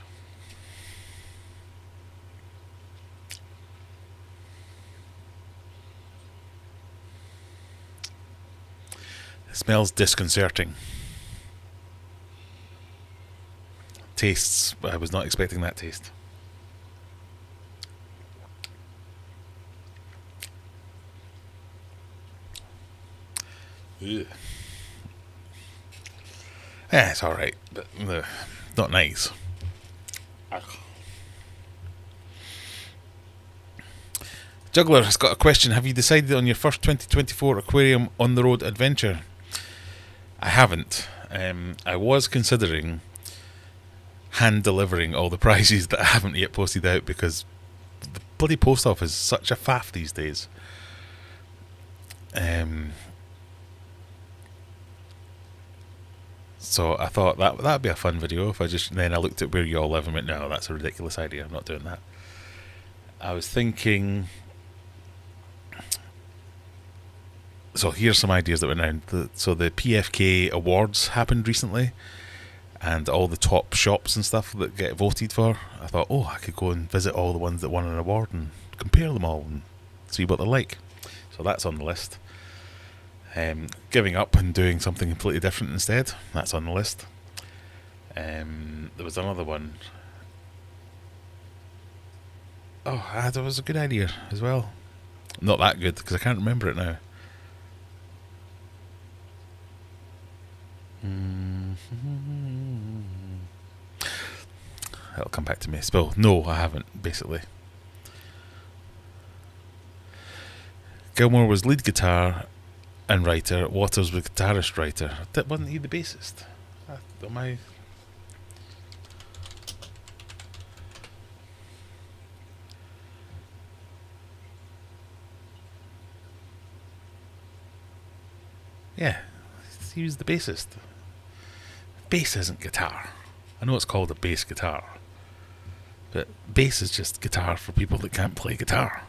A: It smells disconcerting. tastes. I was not expecting that taste. Ugh. Yeah, it's alright, but not nice. Juggler has got a question. Have you decided on your first 2024 Aquarium on the road adventure? I haven't. I was considering hand delivering all the prizes that I haven't yet posted out, because the bloody post office is such a faff these days. So I thought that'd be a fun video if then I looked at where you all live and went, no, that's a ridiculous idea, I'm not doing that. I was thinking, so here's some ideas that went around. So the PFK awards happened recently, and all the top shops and stuff that get voted for, I thought, I could go and visit all the ones that won an award and compare them all and see what they're like. So that's on the list. Giving up and doing something completely different instead, that's on the list. There was another one. That was a good idea as well. Not that good, because I can't remember it now. That'll come back to me. No, I haven't, basically. Gilmore was lead guitar and writer. Waters was guitarist writer. Wasn't he the bassist? Am I... Yeah, he was the bassist. Bass isn't guitar. I know it's called a bass guitar, but bass is just guitar for people that can't play guitar.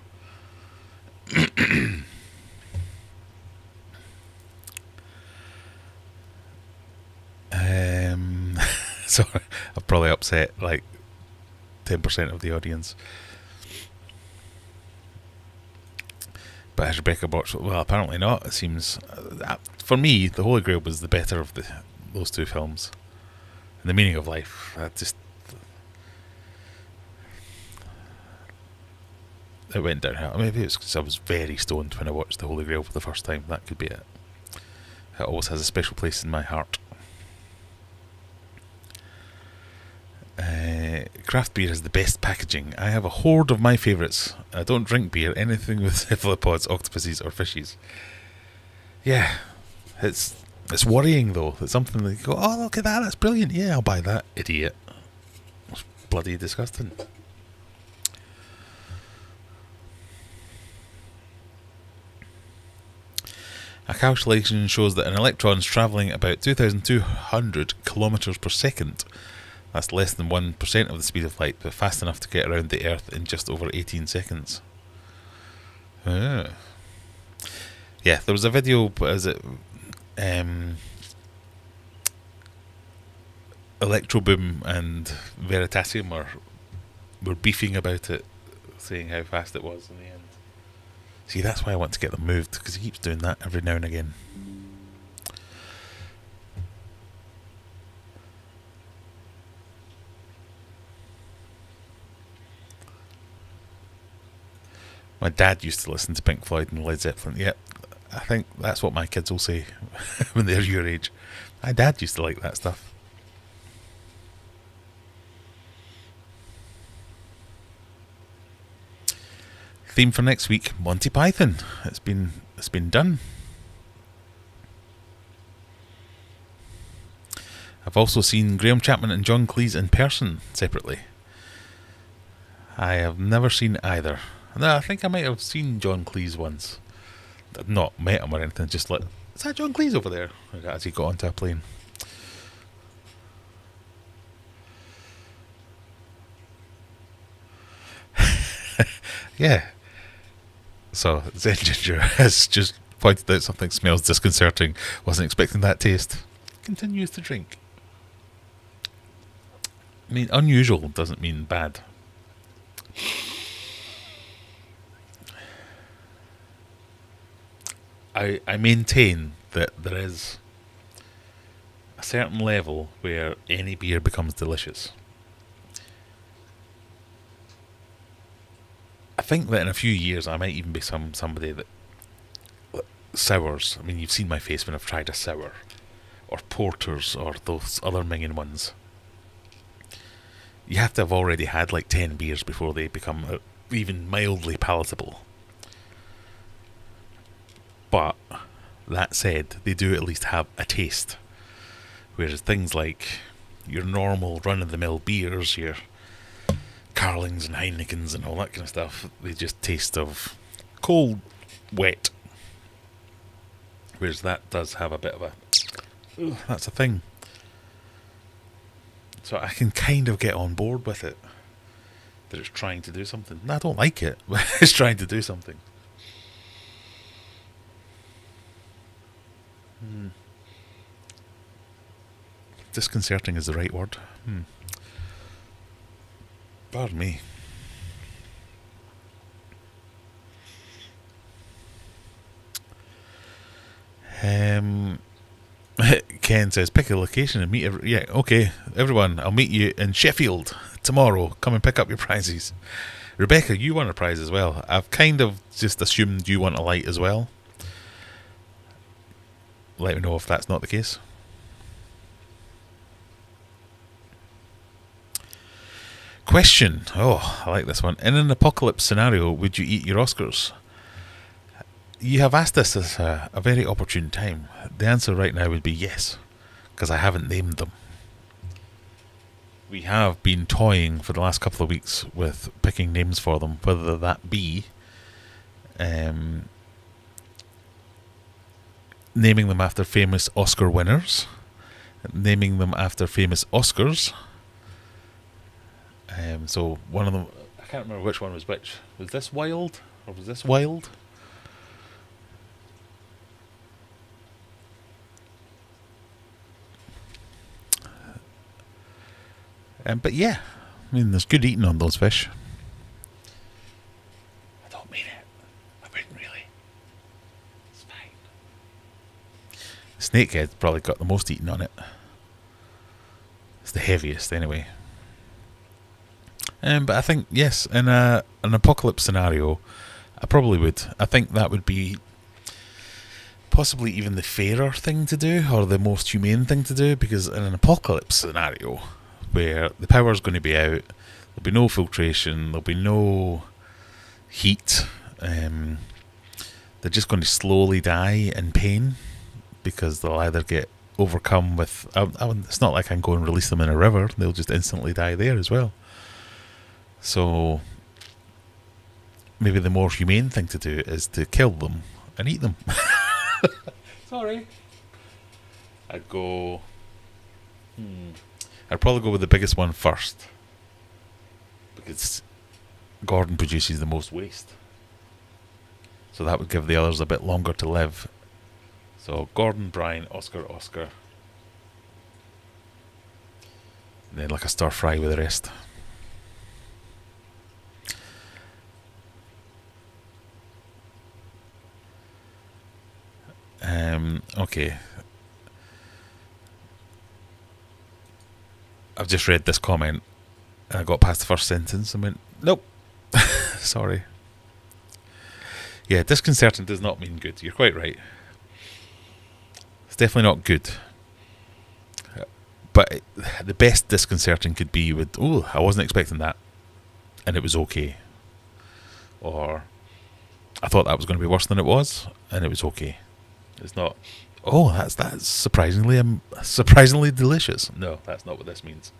A: Sorry, I've probably upset like 10% of the audience. But as Rebecca Borch, well, apparently not. It seems, for me, The Holy Grail was the better of those two films. And The Meaning of Life, it went downhill. Maybe it's because I was very stoned when I watched The Holy Grail for the first time. That could be it. It always has a special place in my heart. Craft beer has the best packaging. I have a hoard of my favourites. I don't drink beer, anything with cephalopods, octopuses or fishies. Yeah, it's worrying though. It's something that you go, oh, look at that, that's brilliant. Yeah, I'll buy that. Idiot. It's bloody disgusting. A calculation shows that an electron is travelling about 2,200 kilometres per second. That's less than 1% of the speed of light, but fast enough to get around the Earth in just over 18 seconds. Yeah, there was a video, Electroboom and Veritasium were beefing about it, saying how fast it was in the end. See, that's why I want to get them moved, because he keeps doing that every now and again. My dad used to listen to Pink Floyd and Led Zeppelin. Yeah, I think that's what my kids will say when they're your age. My dad used to like that stuff. Theme for next week, Monty Python. It's been done. I've also seen Graham Chapman and John Cleese in person separately. I have never seen either. No, I think I might have seen John Cleese once. I've not met him or anything, just like, is that John Cleese over there? As he got onto a plane. Yeah. So, Zen Ginger has just pointed out something smells disconcerting. Wasn't expecting that taste. Continues to drink. I mean, unusual doesn't mean bad. I maintain that there is a certain level where any beer becomes delicious. I think that in a few years I might even be somebody that sours. I mean, you've seen my face when I've tried a sour, or porters, or those other minging ones. You have to have already had like 10 beers before they become even mildly palatable. But that said, they do at least have a taste. Whereas things like your normal run-of-the-mill beers, your Carlings and Heinekens and all that kind of stuff, they just taste of cold, wet. Whereas that does have a bit of a... Ugh, that's a thing. So I can kind of get on board with it. That it's trying to do something. No, I don't like it, but it's trying to do something. Disconcerting is the right word. Pardon me. Ken says, pick a location and meet yeah, okay, everyone, I'll meet you in Sheffield tomorrow. Come and pick up your prizes. Rebecca, you won a prize as well. I've kind of just assumed you want a light as well. Let me know if that's not the case. Question. Oh, I like this one. In an apocalypse scenario, would you eat your Oscars? You have asked this at a very opportune time. The answer right now would be yes, because I haven't named them. We have been toying for the last couple of weeks with picking names for them, whether that be naming them after famous Oscar winners, naming them after famous Oscars. So one of them, I can't remember which one was which. Was this Wild or was this Wild? But yeah, I mean, there's good eating on those fish. I don't mean it. I wouldn't really. It's fine. Snakehead's probably got the most eating on it. It's the heaviest, anyway. But I think, yes, in an apocalypse scenario, I probably would. I think that would be possibly even the fairer thing to do, or the most humane thing to do, because in an apocalypse scenario, where the power's going to be out, there'll be no filtration, there'll be no heat, they're just going to slowly die in pain, because they'll either get overcome with... it's not like I can go and release them in a river, they'll just instantly die there as well. So maybe the more humane thing to do is to kill them and eat them. Sorry. I'd go... I'd probably go with the biggest one first, because Gordon produces the most waste. So that would give the others a bit longer to live. So Gordon, Brian, Oscar. And then like a stir fry with the rest. Okay. I've just read this comment and I got past the first sentence and went, nope. Sorry. Yeah, disconcerting does not mean good. You're quite right. It's definitely not good. But the best disconcerting could be with, oh, I wasn't expecting that, and it was okay. Or, I thought that was going to be worse than it was, and it was okay. It's not, oh, that's surprisingly delicious. No, that's not what this means.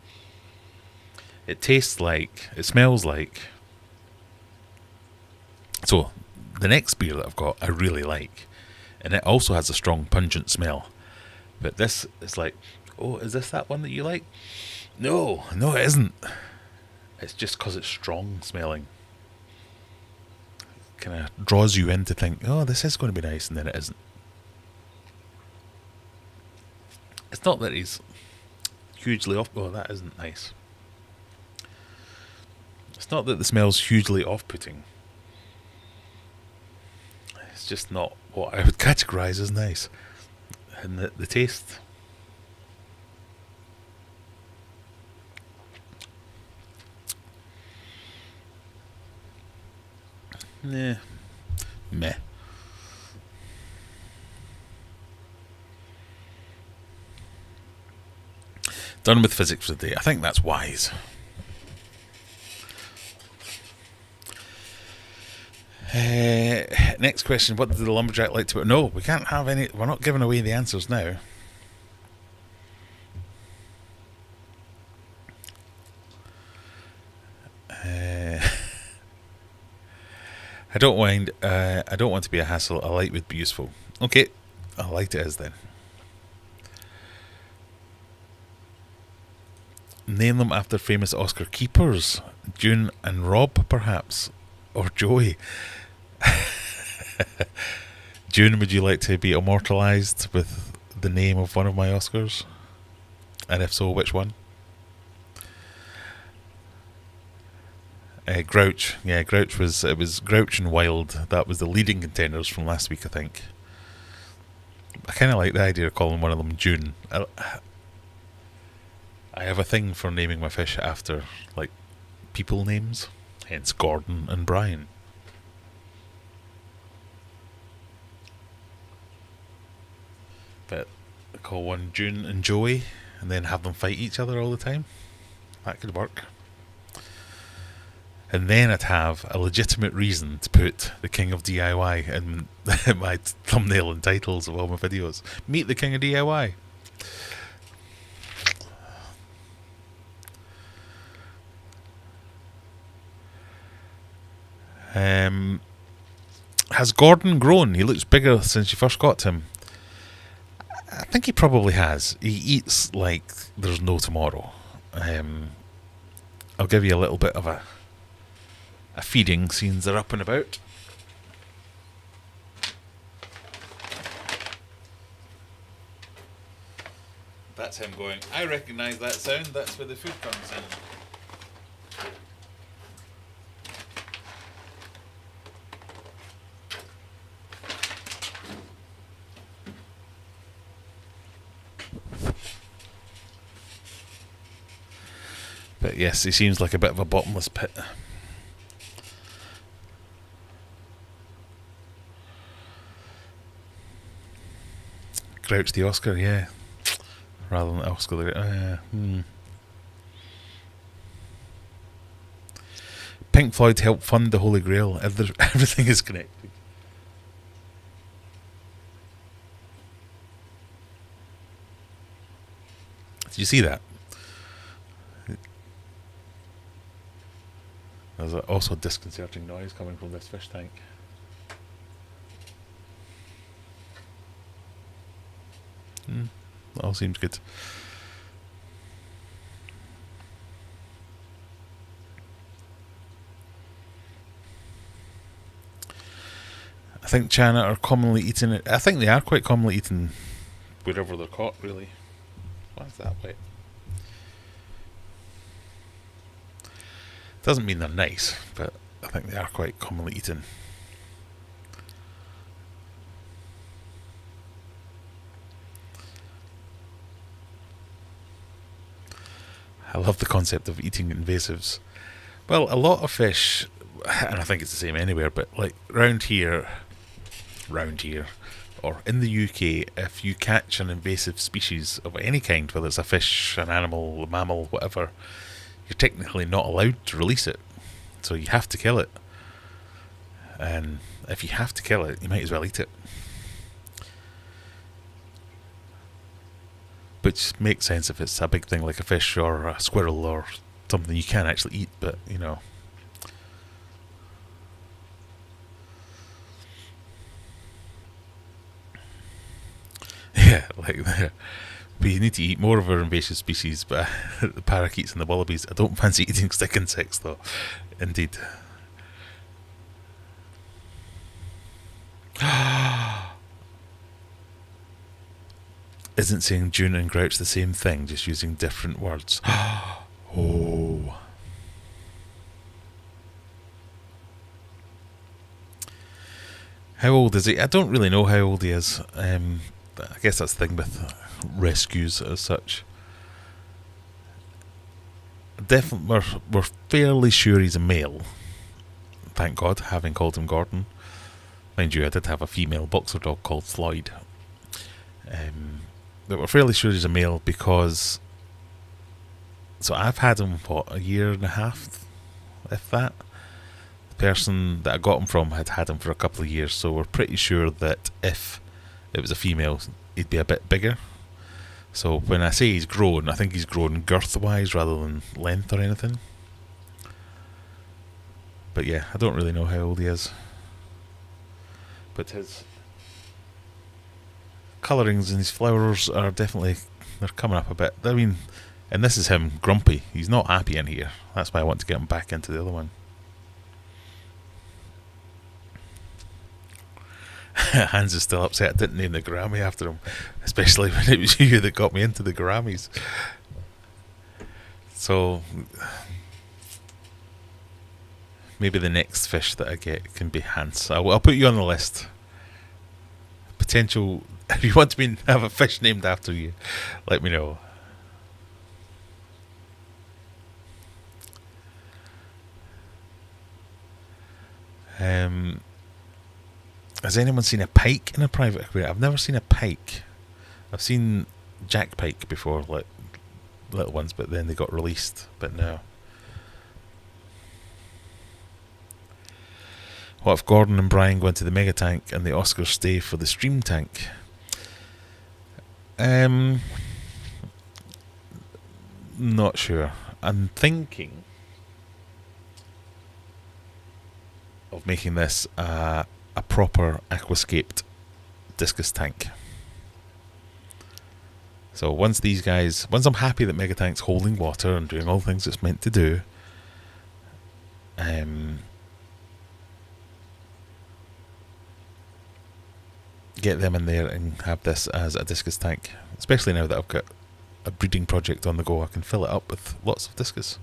A: It tastes like, it smells like. So, the next beer that I've got, I really like. And it also has a strong, pungent smell. But this is like, oh, is this that one that you like? No, it isn't. It's just because it's strong smelling. Kind of draws you in to think, oh, this is going to be nice, and then it isn't. It's not that he's hugely off... Oh, that isn't nice. It's not that the smell's hugely off-putting. It's just not what I would categorise as nice. And the taste... Nah. Meh. Done with physics for the day. I think that's wise. Next question. What did the lumberjack like to... No, we can't have any... We're not giving away the answers now. I don't mind. I don't want to be a hassle. A light would be useful. Okay. A light it is then. Name them after famous Oscar keepers. June and Rob, perhaps. Or Joey. June, would you like to be immortalised with the name of one of my Oscars? And if so, which one? Grouch. Yeah, Grouch was... It was Grouch and Wild. That was the leading contenders from last week, I think. I kind of like the idea of calling one of them June. I have a thing for naming my fish after, like, people names. Hence Gordon and Brian. But I call one June and Joey, and then have them fight each other all the time. That could work. And then I'd have a legitimate reason to put the King of DIY in my thumbnail and titles of all my videos. Meet the King of DIY. Has Gordon grown? He looks bigger since you first got him. I think he probably has. He eats like there's no tomorrow. I'll give you a little bit of a feeding, since they're up and about. That's him going, I recognise that sound, that's where the food comes in. But yes, he seems like a bit of a bottomless pit. Grouch the Oscar, yeah. Rather than Oscar the... Pink Floyd helped fund the Holy Grail. Everything is connected. Did you see that? There's also a disconcerting noise coming from this fish tank. That all seems good. I think Chana are commonly eaten. I think they are quite commonly eaten wherever they're caught, really. Why is that wet? Doesn't mean they're nice, but I think they are quite commonly eaten. I love the concept of eating invasives. Well, a lot of fish, and I think it's the same anywhere, but like round here, or in the UK, if you catch an invasive species of any kind, whether it's a fish, an animal, a mammal, whatever, you're technically not allowed to release it. So you have to kill it. And if you have to kill it, you might as well eat it. Which makes sense if it's a big thing like a fish or a squirrel or something you can actually eat, but you know. Yeah, like that. But you need to eat more of our invasive species, but the parakeets and the wallabies. I don't fancy eating stick insects though. Indeed. Isn't saying June and Grouch the same thing, just using different words? Oh. How old is he? I don't really know how old he is. I guess that's the thing with rescues as such. Definitely, we're fairly sure he's a male. thank God, having called him Gordon. Mind you, I did have a female boxer dog called Floyd. But we're fairly sure he's a male because... So I've had him, what, a year and a half, if that? The person that I got him from had him for a couple of years, so we're pretty sure that if it was a female, he'd be a bit bigger. So when I say he's grown, I think he's grown girth-wise rather than length or anything. But yeah, I don't really know how old he is. But his colourings and his flowers are definitely... They're coming up a bit. I mean, and this is him grumpy. He's not happy in here. That's why I want to get him back into the other one. Hans is still upset I didn't name the Grammy after him, especially when it was you that got me into the Grammys. So maybe the next fish that I get can be Hans. I'll put you on the list. Potential, if you want me to have a fish named after you, let me know. Has anyone seen a pike in a private aquarium? I've never seen a pike. I've seen jack pike before, like little ones, but then they got released. But no. What if Gordon and Brian go into the mega tank and the Oscars stay for the stream tank? Not sure. I'm thinking of making this a proper aquascaped discus tank. So once I'm happy that Megatank's holding water and doing all the things it's meant to do, get them in there and have this as a discus tank. Especially now that I've got a breeding project on the go, I can fill it up with lots of discus.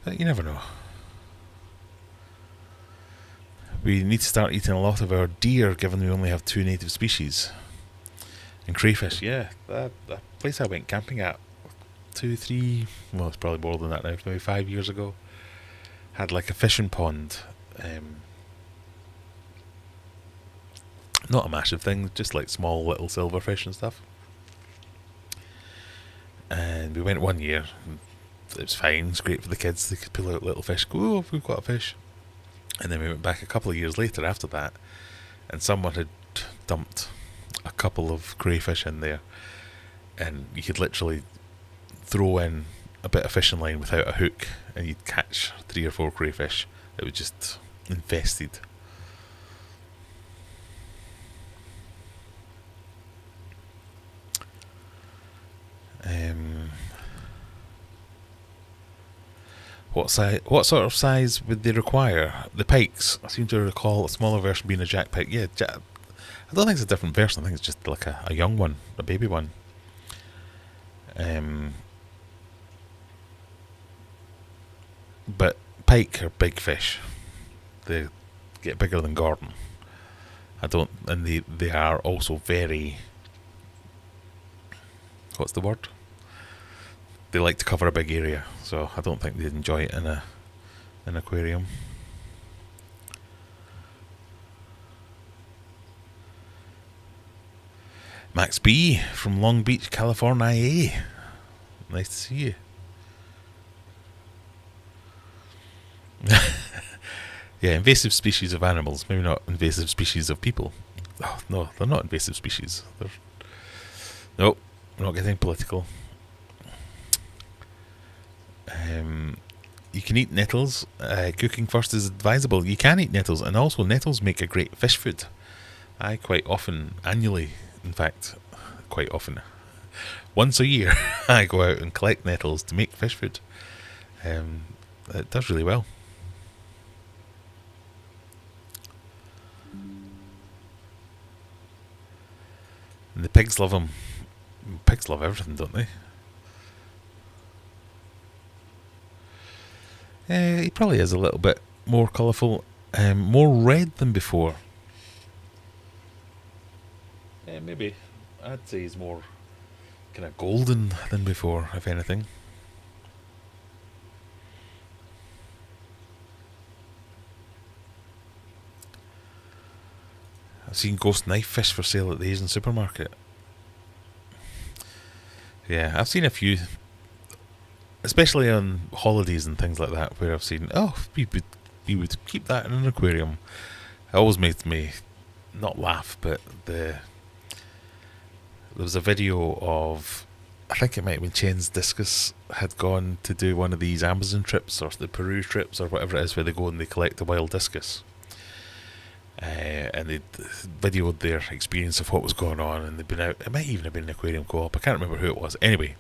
A: But you never know. We need to start eating a lot of our deer, given we only have 2 native species. And crayfish, yeah. That place I went camping at 2, 3, well, it's probably more than that now, maybe 5 years ago, had like a fishing pond. Not a massive thing, just like small little silverfish and stuff. And we went one year. It was fine, it's great for the kids. They could pull out little fish, go, oh, we've got a fish. And then we went back a couple of years later after that, and someone had dumped a couple of crayfish in there, and you could literally throw in a bit of fishing line without a hook and you'd catch 3 or 4 crayfish. It was just infested. What sort of size would they require? The pikes, I seem to recall a smaller version being a jack pike. Yeah, I don't think it's a different version. I think it's just like a young one, a baby one. But pike are big fish. They get bigger than Gordon. And they are also very... What's the word? They like to cover a big area, so I don't think they'd enjoy it in an aquarium. Max B from Long Beach, California. Nice to see you. Yeah, invasive species of animals, maybe not invasive species of people. Oh, no, they're not invasive species. Nope, we're not getting political. You can eat nettles. Cooking first is advisable. You can eat nettles, and also nettles make a great fish food. I quite often, annually, in fact, quite often, once a year, I go out and collect nettles to make fish food. It does really well. And the pigs love them. Pigs love everything, don't they? He probably is a little bit more colourful, more red than before. Maybe. I'd say he's more kind of golden than before, if anything. I've seen ghost knife fish for sale at the Asian supermarket. Yeah, I've seen a few, especially on holidays and things like that, where I've seen, oh, we would keep that in an aquarium. It always made me not laugh, but there was a video of, I think it might have been Chen's Discus had gone to do one of these Amazon trips or the Peru trips or whatever it is, where they go and they collect a wild discus. And they videoed their experience of what was going on, and they'd been out. It might even have been an aquarium co-op. I can't remember who it was. Anyway,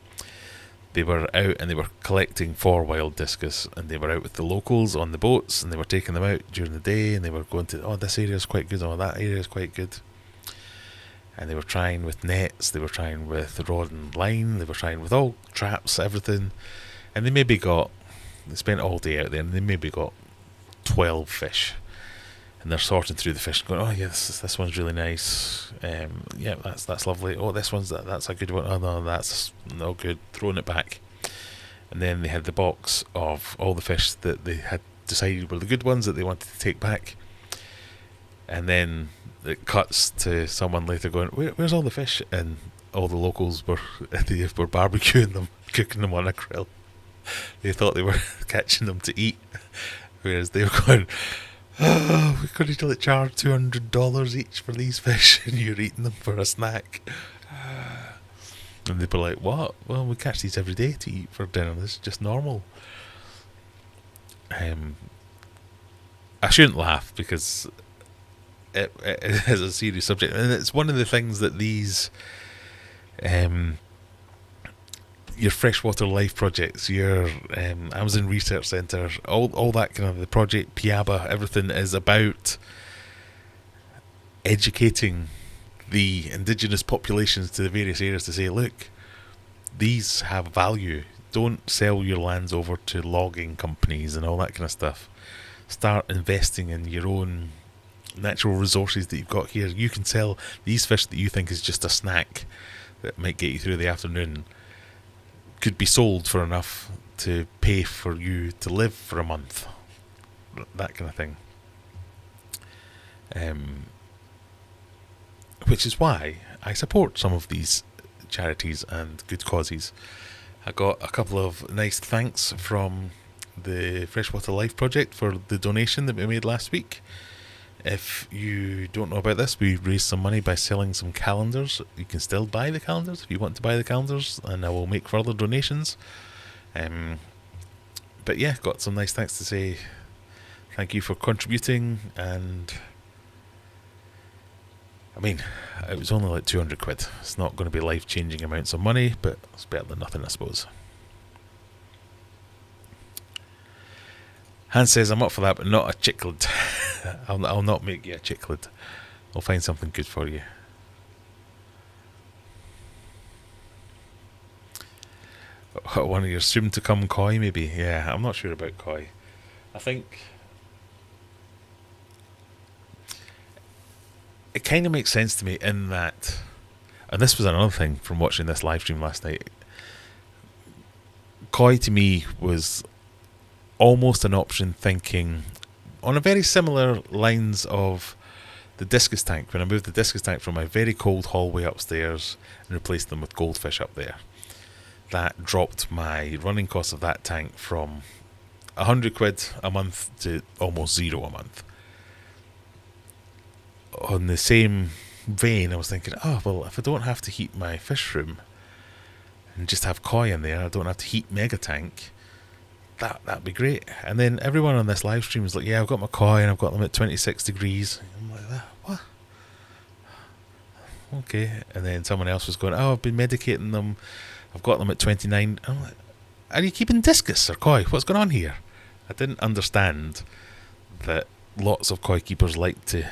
A: they were out and they were collecting for wild discus, and they were out with the locals on the boats, and they were taking them out during the day, and they were going to, oh, this area is quite good, oh, that area is quite good. And they were trying with nets, they were trying with rod and line, they were trying with all traps, everything. And they spent all day out there, and they maybe got 12 fish. And they're sorting through the fish and going, oh yeah, this one's really nice. Yeah, that's lovely. Oh, this one's that's a good one. Oh no, that's no good. Throwing it back. And then they had the box of all the fish that they had decided were the good ones that they wanted to take back. And then it cuts to someone later going, where's all the fish? And all the locals were barbecuing them, cooking them on a grill. They thought they were catching them to eat, whereas they were going, oh, we could have charged $200 each for these fish, and you're eating them for a snack. And they were like, what? Well, we catch these every day to eat for dinner. This is just normal. I shouldn't laugh because it is a serious subject, and it's one of the things that these your freshwater life projects, your Amazon Research Centre, all that kind of, the project Piaba, everything is about educating the indigenous populations to the various areas to say, look, these have value. Don't sell your lands over to logging companies and all that kind of stuff. Start investing in your own natural resources that you've got here. You can sell these fish that you think is just a snack that might get you through the afternoon, could be sold for enough to pay for you to live for a month. That kind of thing. Which is why I support some of these charities and good causes. I got a couple of nice thanks from the Freshwater Life Project for the donation that we made last week. If you don't know about this, we raised some money by selling some calendars. You can still buy the calendars if you want to buy the calendars, and I will make further donations. But yeah, got some nice thanks to say. Thank you for contributing, and I mean, it was only like 200 quid. It's not going to be life-changing amounts of money, but it's better than nothing, I suppose. Hans says, I'm up for that, but not a chickled. I'll not make you a chickled. I'll find something good for you. One of your soon-to-come koi, maybe. Yeah, I'm not sure about koi. I think it kind of makes sense to me in that, and this was another thing from watching this live stream last night, koi to me was almost an option, thinking on a very similar lines of the discus tank. When I moved the discus tank from my very cold hallway upstairs and replaced them with goldfish up there, that dropped my running cost of that tank from 100 quid a month to almost zero a month. On the same vein, I was thinking, oh well, if I don't have to heat my fish room and just have koi in there, I don't have to heat mega tank, that'd be great. And then everyone on this live stream was like, yeah, I've got my koi and I've got them at 26 degrees. I'm like, what? Okay. And then someone else was going, oh, I've been medicating them, I've got them at 29. I'm like, are you keeping discus or koi? What's going on here? I didn't understand that lots of koi keepers like to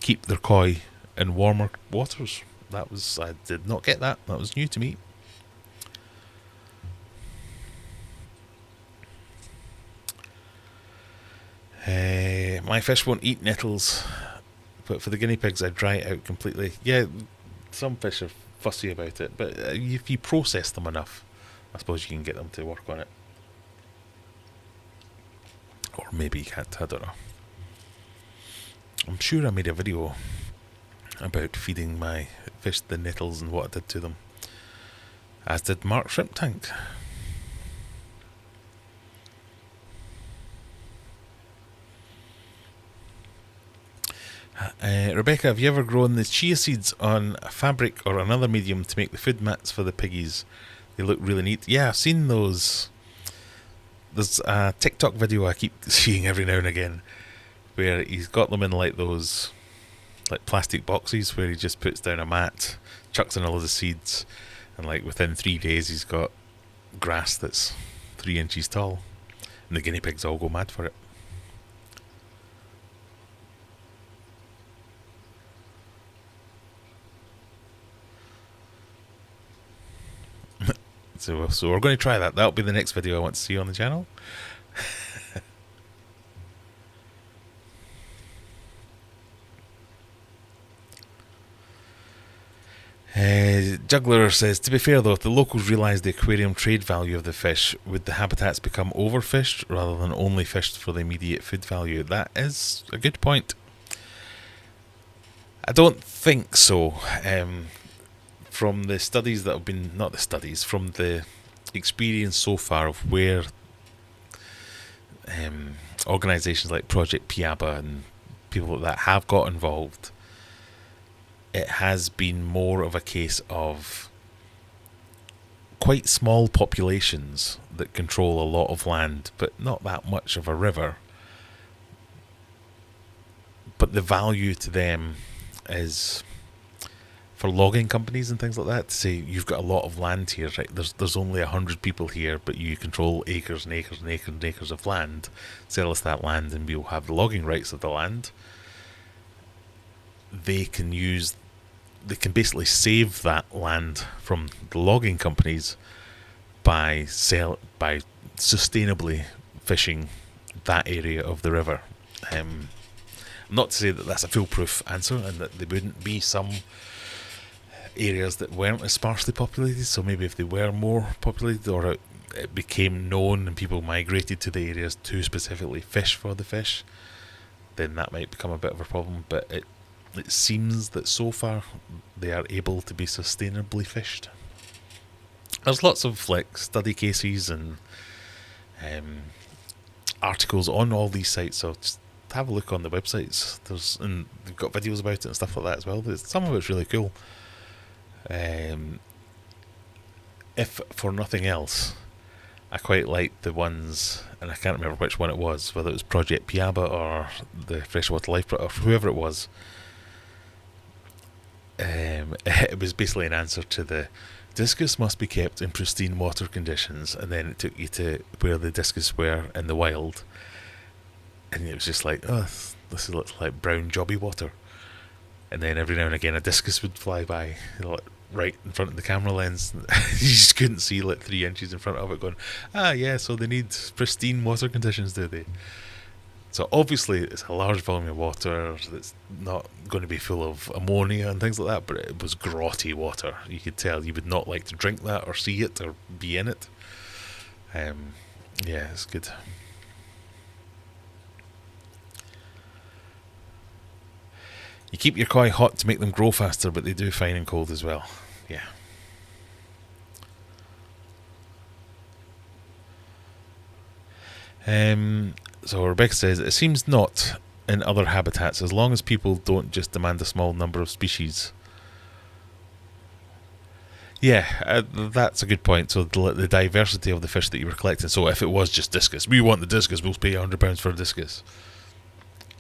A: keep their koi in warmer waters. I did not get that. That was new to me. My fish won't eat nettles, but for the guinea pigs I dry it out completely. Yeah, some fish are fussy about it, but if you process them enough, I suppose you can get them to work on it. Or maybe you can't, I don't know. I'm sure I made a video about feeding my fish the nettles and what I did to them. As did Mark Shrimp Tank. Rebecca, have you ever grown the chia seeds on a fabric or another medium to make the food mats for the piggies? They look really neat. Yeah, I've seen those. There's a TikTok video I keep seeing every now and again where he's got them in like those like plastic boxes where he just puts down a mat, chucks in a load of seeds, and like within 3 days he's got grass that's 3 inches tall, and the guinea pigs all go mad for it. So we're going to try that. That'll be the next video I want to see on the channel. Juggler says, to be fair though, if the locals realise the aquarium trade value of the fish, would the habitats become overfished rather than only fished for the immediate food value? That is a good point. I don't think so. From the studies that have been, not the studies, from the experience so far of where organisations like Project Piaba and people like that have got involved, it has been more of a case of quite small populations that control a lot of land, but not that much of a river. But the value to them is, for logging companies and things like that, to say you've got a lot of land here, right? There's only 100 people here, but you control acres and acres and acres and acres of land. Sell us that land and we'll have the logging rights of the land. They can basically save that land from the logging companies by sustainably fishing that area of the river. Not to say that that's a foolproof answer and that there wouldn't be some areas that weren't as sparsely populated, so maybe if they were more populated or it became known and people migrated to the areas to specifically fish for the fish, then that might become a bit of a problem. But it seems that so far they are able to be sustainably fished. There's lots of like study cases and articles on all these sites, so just have a look on the websites. And they've got videos about it and stuff like that as well. Some of it's really cool. If for nothing else, I quite liked the ones, and I can't remember which one it was, whether it was Project Piaba or the Freshwater Life or whoever it was. It was basically an answer to the discus must be kept in pristine water conditions, and then it took you to where the discus were in the wild, and it was just like, oh, this looks like brown jobby water. And then every now and again a discus would fly by, like, right in front of the camera lens. You just couldn't see like 3 inches in front of it, going, yeah, so they need pristine water conditions, do they? So obviously it's a large volume of water that's not going to be full of ammonia and things like that, but it was grotty water. You could tell you would not like to drink that or see it or be in it. Yeah, it's good. You keep your koi hot to make them grow faster, but they do fine and cold as well. Yeah. So Rebecca says, it seems not in other habitats, as long as people don't just demand a small number of species. Yeah, that's a good point. So the diversity of the fish that you were collecting. So if it was just discus, we want the discus, we'll pay £100 for a discus.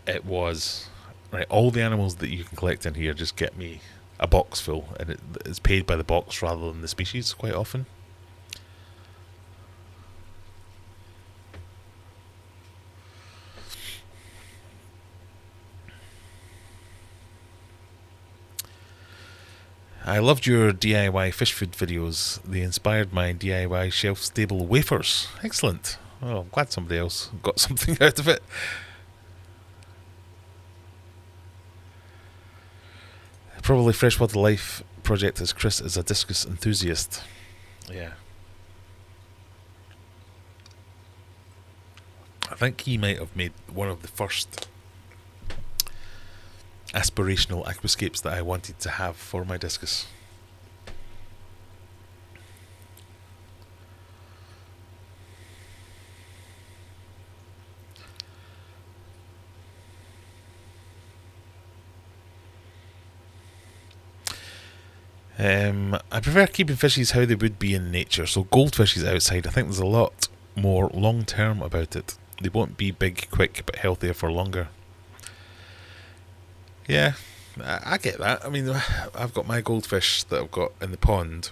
A: It was... right, all the animals that you can collect in here, just get me a box full, and it's paid by the box rather than the species quite often. I loved your DIY fish food videos. They inspired my DIY shelf-stable wafers. Excellent. Oh, I'm glad somebody else got something out of it. Probably Freshwater Life project, as Chris is a discus enthusiast. Yeah. I think he might have made one of the first aspirational aquascapes that I wanted to have for my discus. I prefer keeping fishies how they would be in nature. So goldfishes outside, I think there's a lot more long term about it. They won't be big, quick, but healthier for longer. Yeah, I get that. I mean, I've got my goldfish that I've got in the pond.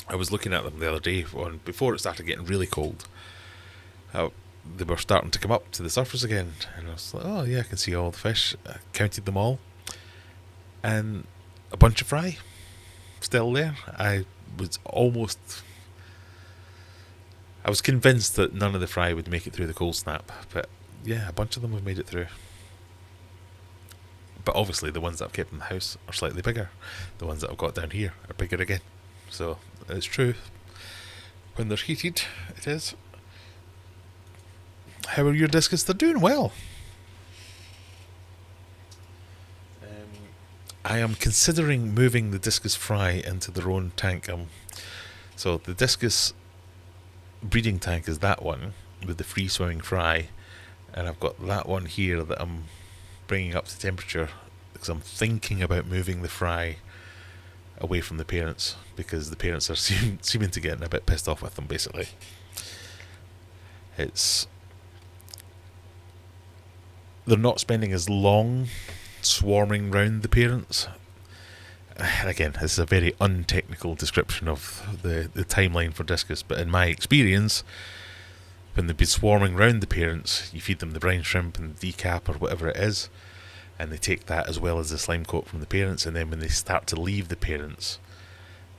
A: I was looking at them the other day before it started getting really cold. They were starting to come up to the surface again, and I was like, oh yeah, I can see all the fish. I counted them all, and a bunch of fry still there. I was convinced that none of the fry would make it through the cold snap, but yeah, a bunch of them have made it through. But obviously the ones that I've kept in the house are slightly bigger. The ones that I've got down here are bigger again. So it's true. When they're heated, it is. How are your discus? They're doing well. I am considering moving the discus fry into their own tank. So the discus breeding tank is that one with the free swimming fry, and I've got that one here that I'm bringing up to temperature because I'm thinking about moving the fry away from the parents because the parents are seeming to get a bit pissed off with them. Basically, they're not spending as long swarming round the parents. And again, this is a very untechnical description of the timeline for discus, but in my experience, when they've been swarming round the parents, you feed them the brine shrimp and the decap or whatever it is, and they take that as well as the slime coat from the parents, and then when they start to leave the parents,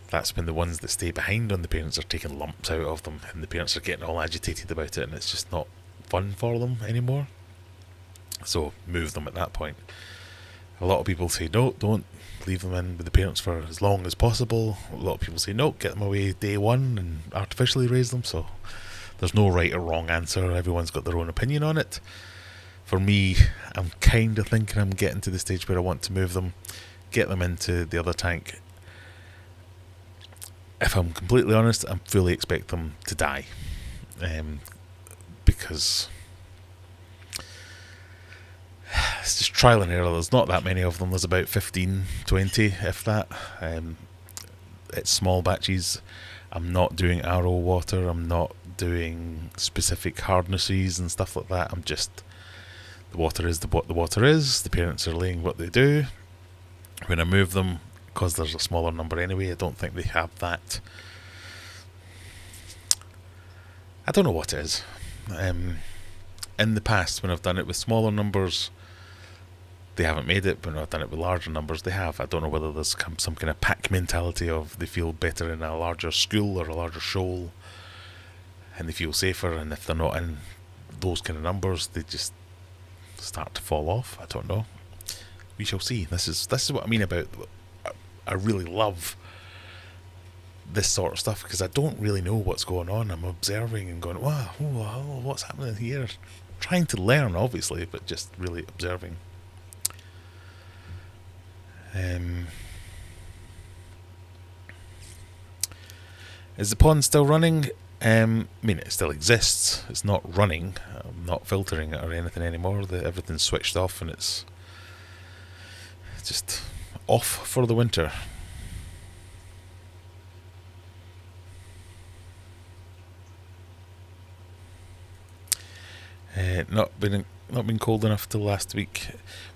A: that's when the ones that stay behind on the parents are taking lumps out of them, and the parents are getting all agitated about it, and it's just not fun for them anymore. So move them at that point. A lot of people say no, don't leave them in with the parents for as long as possible. A lot of people say no, get them away day one and artificially raise them. So there's no right or wrong answer. Everyone's got their own opinion on it. For me, I'm kind of thinking I'm getting to the stage where I want to move them, get them into the other tank. If I'm completely honest, I fully expect them to die. Because it's just trial and error. There's not that many of them. There's about 15, 20, if that. It's small batches. I'm not doing RO water. I'm not doing specific hardnesses and stuff like that. I'm just, the water is what the water is. The parents are laying what they do. When I move them, because there's a smaller number anyway, I don't think they have that. I don't know what it is. In the past, when I've done it with smaller numbers, they haven't made it, but when I've done it with larger numbers, they have. I don't know whether there's some kind of pack mentality of they feel better in a larger school or a larger shoal, and they feel safer, and if they're not in those kind of numbers, they just start to fall off. I don't know. We shall see. This is what I mean about, I really love this sort of stuff because I don't really know what's going on. I'm observing and going, wow, what's happening here? Trying to learn, obviously, but just really observing. Is the pond still running? I mean, it still exists. It's not running. I'm not filtering it or anything anymore. Everything's switched off and it's just off for the winter. Not been cold enough till last week.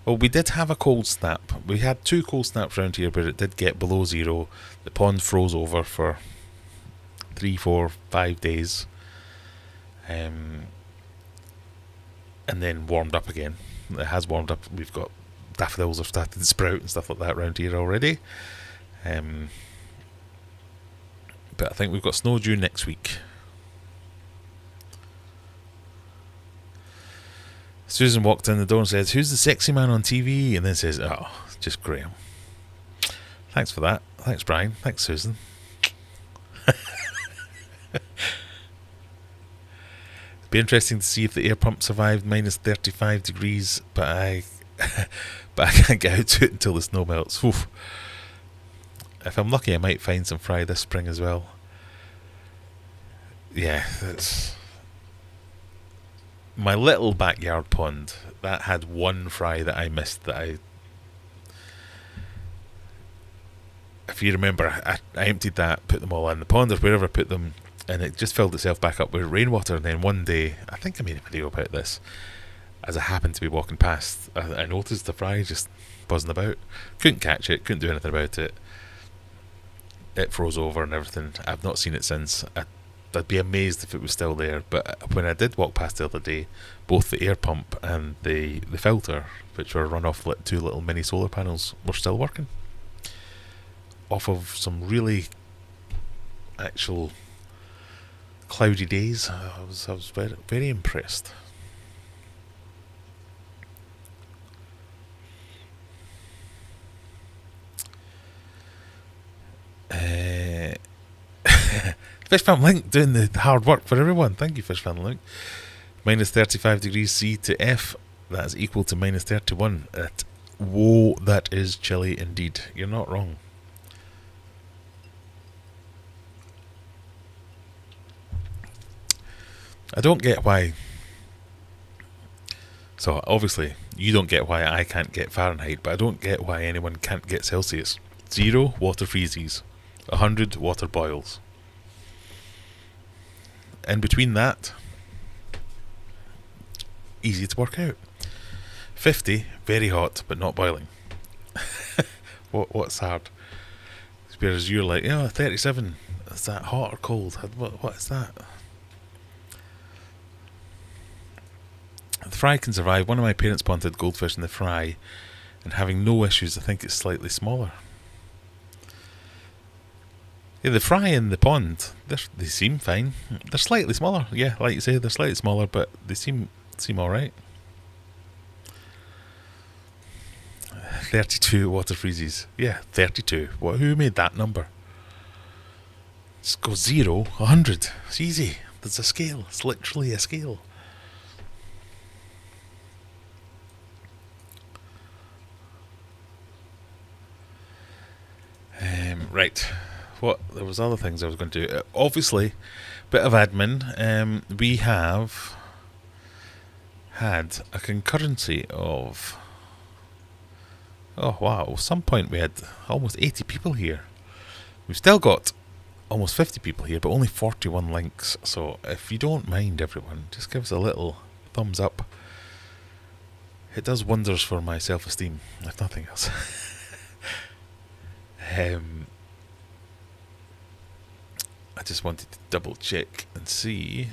A: Well, we did have a cold snap. We had 2 cold snaps around here, but it did get below 0. The pond froze over for 3, 4, 5 days, and then warmed up again. It has warmed up. We've got daffodils have started to sprout and stuff like that around here already. But I think we've got snow due next week. Susan walked in the door and says, "Who's the sexy man on TV?" And then says, "Oh, just Graham." Thanks for that. Thanks, Brian. Thanks, Susan. It'd be interesting to see if the air pump survived minus 35 degrees, but but I can't get out to it until the snow melts. Oof. If I'm lucky, I might find some fry this spring as well. Yeah, that's my little backyard pond. That had one fry that I missed. If you remember, I emptied that, put them all in the pond or wherever I put them, and it just filled itself back up with rainwater. And then one day, I think I made a video about this, as I happened to be walking past, I noticed the fry just buzzing about. Couldn't catch it, couldn't do anything about it. It froze over and everything. I've not seen it since. I'd be amazed if it was still there. But when I did walk past the other day, both the air pump and the filter, which were run off two little mini solar panels, were still working. Off of some really actual cloudy days. I was very, very impressed. Fishfam Link doing the hard work for everyone. Thank you, Fishfam Link. Minus 35 degrees C to F. That is equal to minus 31. Whoa, that is chilly indeed. You're not wrong. I don't get why. So obviously you don't get why I can't get Fahrenheit, but I don't get why anyone can't get Celsius. 0, water freezes. 100, water boils. In between that, easy to work out. 50, very hot, but not boiling. What's hard? Whereas you're like, 37, is that hot or cold? What is that? The fry can survive. One of my parents ponted goldfish in the fry, and having no issues. I think it's slightly smaller. Yeah, the fry in the pond, they seem fine. They're slightly smaller. Yeah, like you say, they're slightly smaller, but they seem alright. 32 water freezes. Yeah, 32. Who made that number? Just go 0, 100. It's easy. There's a scale. It's literally a scale. Right. There was other things I was going to do. Obviously, bit of admin. We have had a concurrency of... Oh, wow. At some point we had almost 80 people here. We've still got almost 50 people here, but only 41 links. So if you don't mind, everyone, just give us a little thumbs up. It does wonders for my self-esteem, if nothing else. I just wanted to double check and see.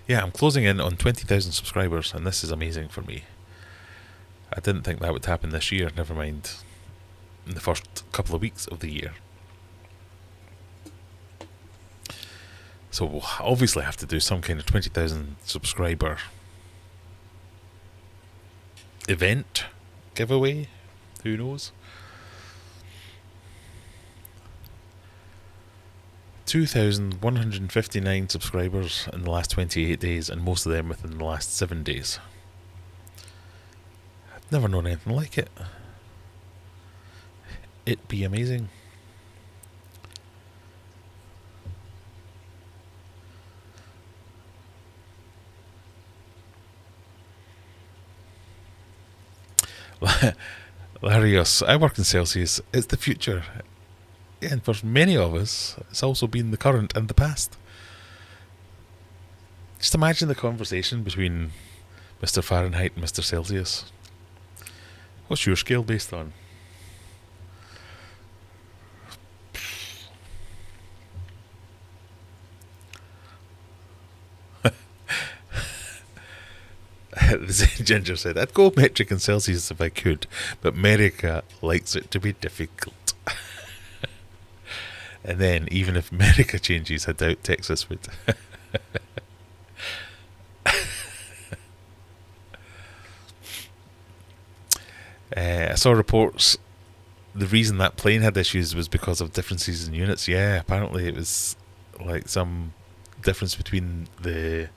A: Yeah, I'm closing in on 20,000 subscribers, and this is amazing for me. I didn't think that would happen this year, never mind in the first couple of weeks of the year. So we'll obviously have to do some kind of 20,000 subscriber event, giveaway, who knows. 2,159 subscribers in the last 28 days, and most of them within the last 7 days. I've never known anything like it. It'd be amazing. Larios, I work in Celsius. It's the future. And for many of us, it's also been the current and the past. Just imagine the conversation between Mr. Fahrenheit and Mr. Celsius. What's your scale based on? Ginger said, I'd go metric and Celsius if I could, but America likes it to be difficult. And then, even if America changes, I doubt Texas would. I saw reports the reason that plane had issues was because of differences in units. Yeah, apparently it was like some difference between the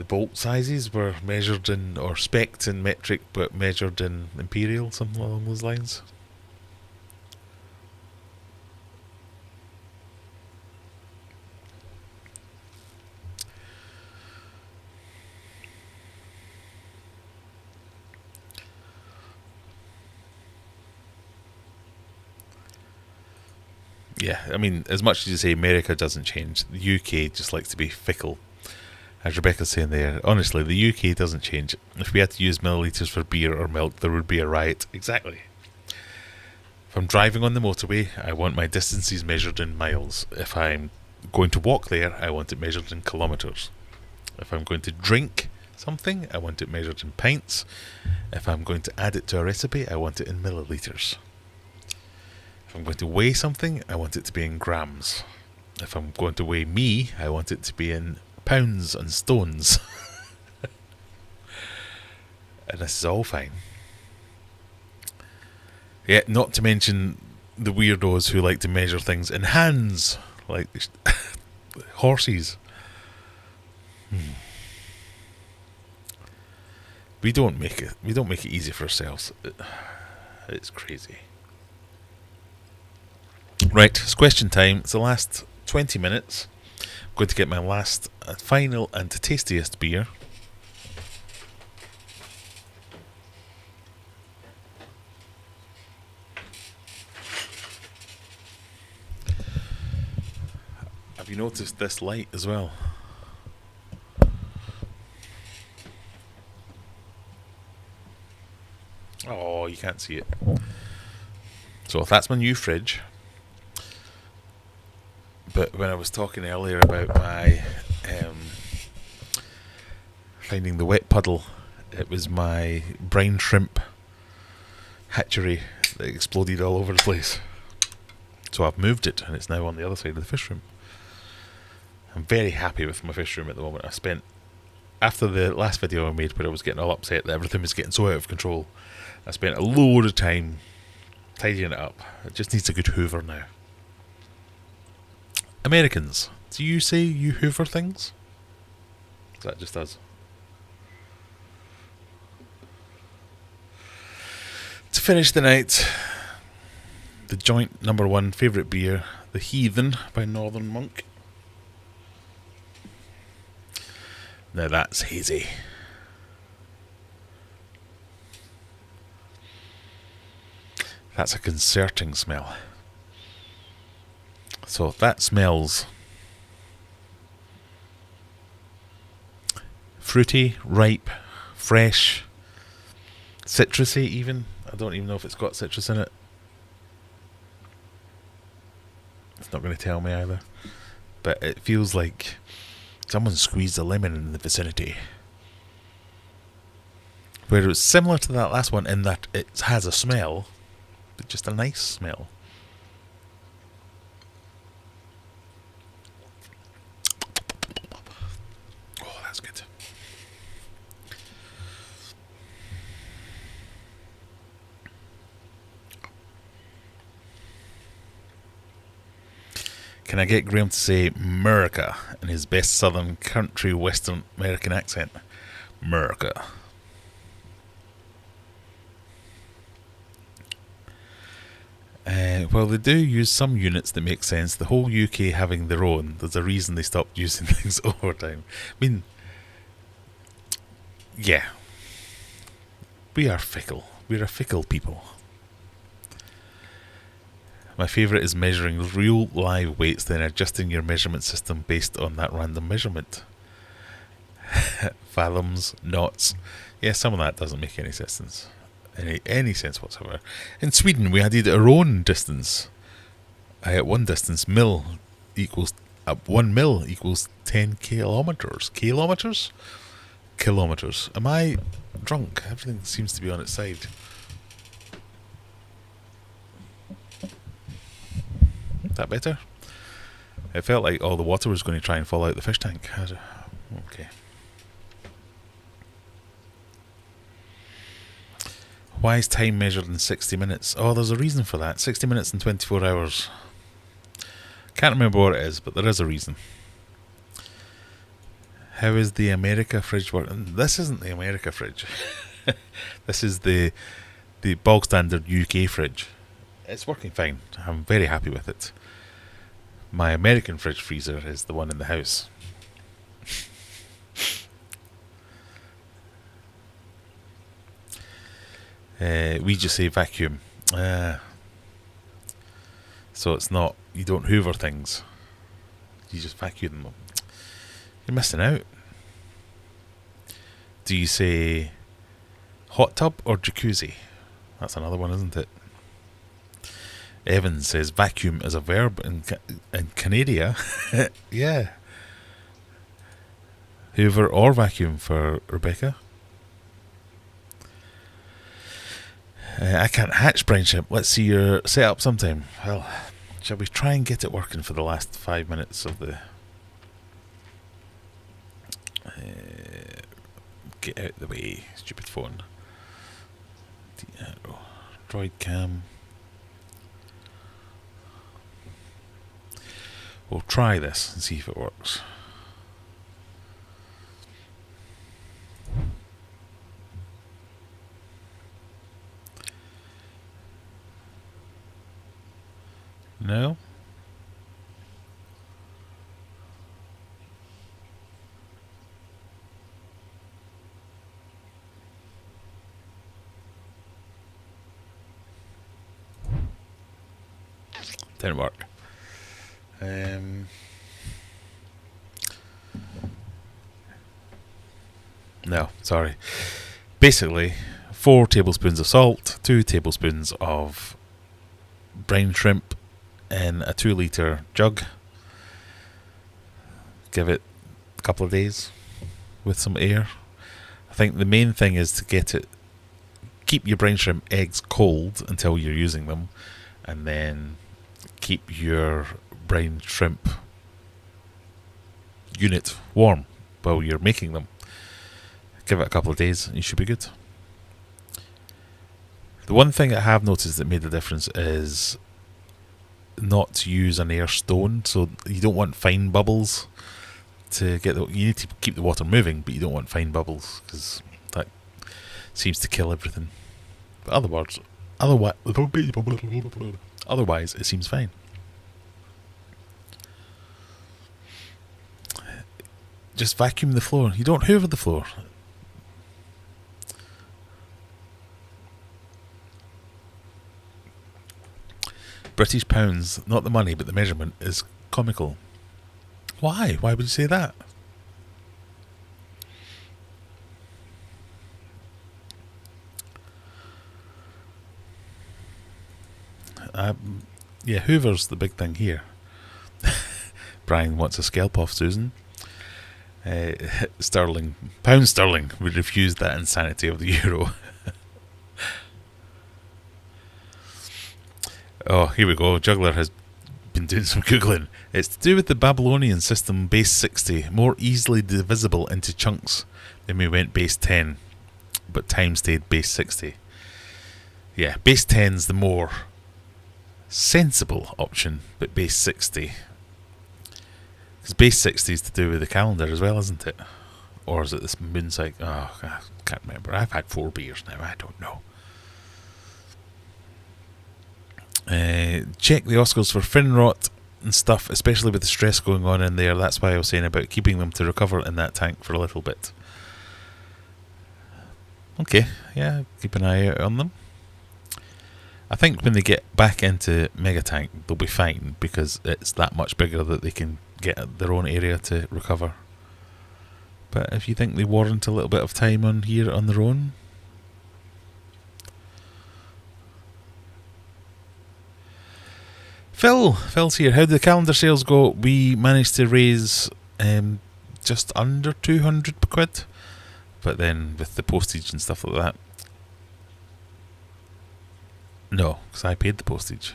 A: bolt sizes were measured in, or spec'd in metric, but measured in imperial, something along those lines. Yeah, I mean, as much as you say America doesn't change, the UK just likes to be fickle. As Rebecca's saying there, honestly, the UK doesn't change. If we had to use millilitres for beer or milk, there would be a riot. Exactly. If I'm driving on the motorway, I want my distances measured in miles. If I'm going to walk there, I want it measured in kilometres. If I'm going to drink something, I want it measured in pints. If I'm going to add it to a recipe, I want it in millilitres. If I'm going to weigh something, I want it to be in grams. If I'm going to weigh me, I want it to be in pounds and stones. And this is all fine. Yeah, not to mention the weirdos who like to measure things in hands, like horses. We don't make it easy for ourselves. It's crazy. Right, it's question time. It's the last 20 minutes. I'm going to get my last, final and tastiest beer. Have you noticed this light as well? Oh, you can't see it. So that's my new fridge. But when I was talking earlier about my finding the wet puddle, it was my brine shrimp hatchery that exploded all over the place. So I've moved it, and it's now on the other side of the fish room. I'm very happy with my fish room at the moment. I spent, after the last video I made where I was getting all upset that everything was getting so out of control, I spent a load of time tidying it up. It just needs a good hoover now. Americans, do you say you hoover things? Is that just us? To finish the night, the joint number one favourite beer, The Heathen by Northern Monk. Now that's hazy. That's a concerting smell. So that smells fruity, ripe, fresh, citrusy even. I don't even know if it's got citrus in it. It's not going to tell me either. But it feels like someone squeezed a lemon in the vicinity. Where it's similar to that last one in that it has a smell, but just a nice smell. Oh, that's good. Can I get Graham to say America in his best southern country western American accent? America. Well, they do use some units that make sense. The whole UK having their own, there's a reason they stopped using things over time. I mean, yeah. We are fickle. We're a fickle people. My favourite is measuring real live weights, then adjusting your measurement system based on that random measurement. Fathoms, knots. Yeah, some of that doesn't make any sense. Any sense whatsoever. In Sweden, we added our own distance. At one distance, mil equals 1 mil equals 10 kilometers. Kilometers? Kilometers. Am I drunk? Everything seems to be on its side. Is that better? It felt like all the water was going to try and fall out the fish tank. Okay. Why is time measured in 60 minutes? Oh, there's a reason for that. 60 minutes and 24 hours. Can't remember what it is, but there is a reason. How is the America fridge working? This isn't the America fridge. This is the bog standard UK fridge. It's working fine. I'm very happy with it. My American fridge freezer is the one in the house. We just say vacuum. So it's not, you don't hoover things. You just vacuum them. You're missing out. Do you say hot tub or jacuzzi? That's another one, isn't it? Evan says vacuum is a verb in Canada. Yeah. Hoover or vacuum for Rebecca. I can't hatch brine shrimp. Let's see your setup sometime. Well, shall we try and get it working for the last 5 minutes of the... get out the way, stupid phone. Droid cam. We'll try this and see if it works. No? Didn't work. No, sorry. Basically, 4 tablespoons of salt, 2 tablespoons of brine shrimp in a 2 litre jug. Give it a couple of days with some air. I think the main thing is to get it, keep your brine shrimp eggs cold until you're using them, and then keep your brine shrimp unit warm while you're making them. Give it a couple of days and you should be good. The one thing I have noticed that made a difference is not to use an air stone. So you don't want fine bubbles to get the, you need to keep the water moving, but you don't want fine bubbles because that seems to kill everything. But otherwise it seems fine. Just vacuum the floor. You don't hoover the floor. British pounds, not the money, but the measurement is comical. Why? Why would you say that? Yeah, Hoover's the big thing here. Brian wants a scalp off Susan. Sterling, pound sterling, would refuse that insanity of the euro. Oh, here we go. Juggler has been doing some googling. It's to do with the Babylonian system base 60, more easily divisible into chunks. Then we went base 10, but time stayed base 60. Yeah, base 10's the more sensible option, but base 60. Because base 60 is to do with the calendar as well, isn't it? Or is it this moon cycle? Oh, I can't remember. I've had 4 beers now. I don't know. Check the Oscars for fin rot and stuff, especially with the stress going on in there. That's why I was saying about keeping them to recover in that tank for a little bit. Okay, yeah, keep an eye out on them. I think when they get back into Mega Tank, they'll be fine because it's that much bigger that they can get their own area to recover. But if you think they warrant a little bit of time on here on their own, Phil's here. How did the calendar sales go? We managed to raise just under 200 quid, but then with the postage and stuff like that, no, because I paid the postage.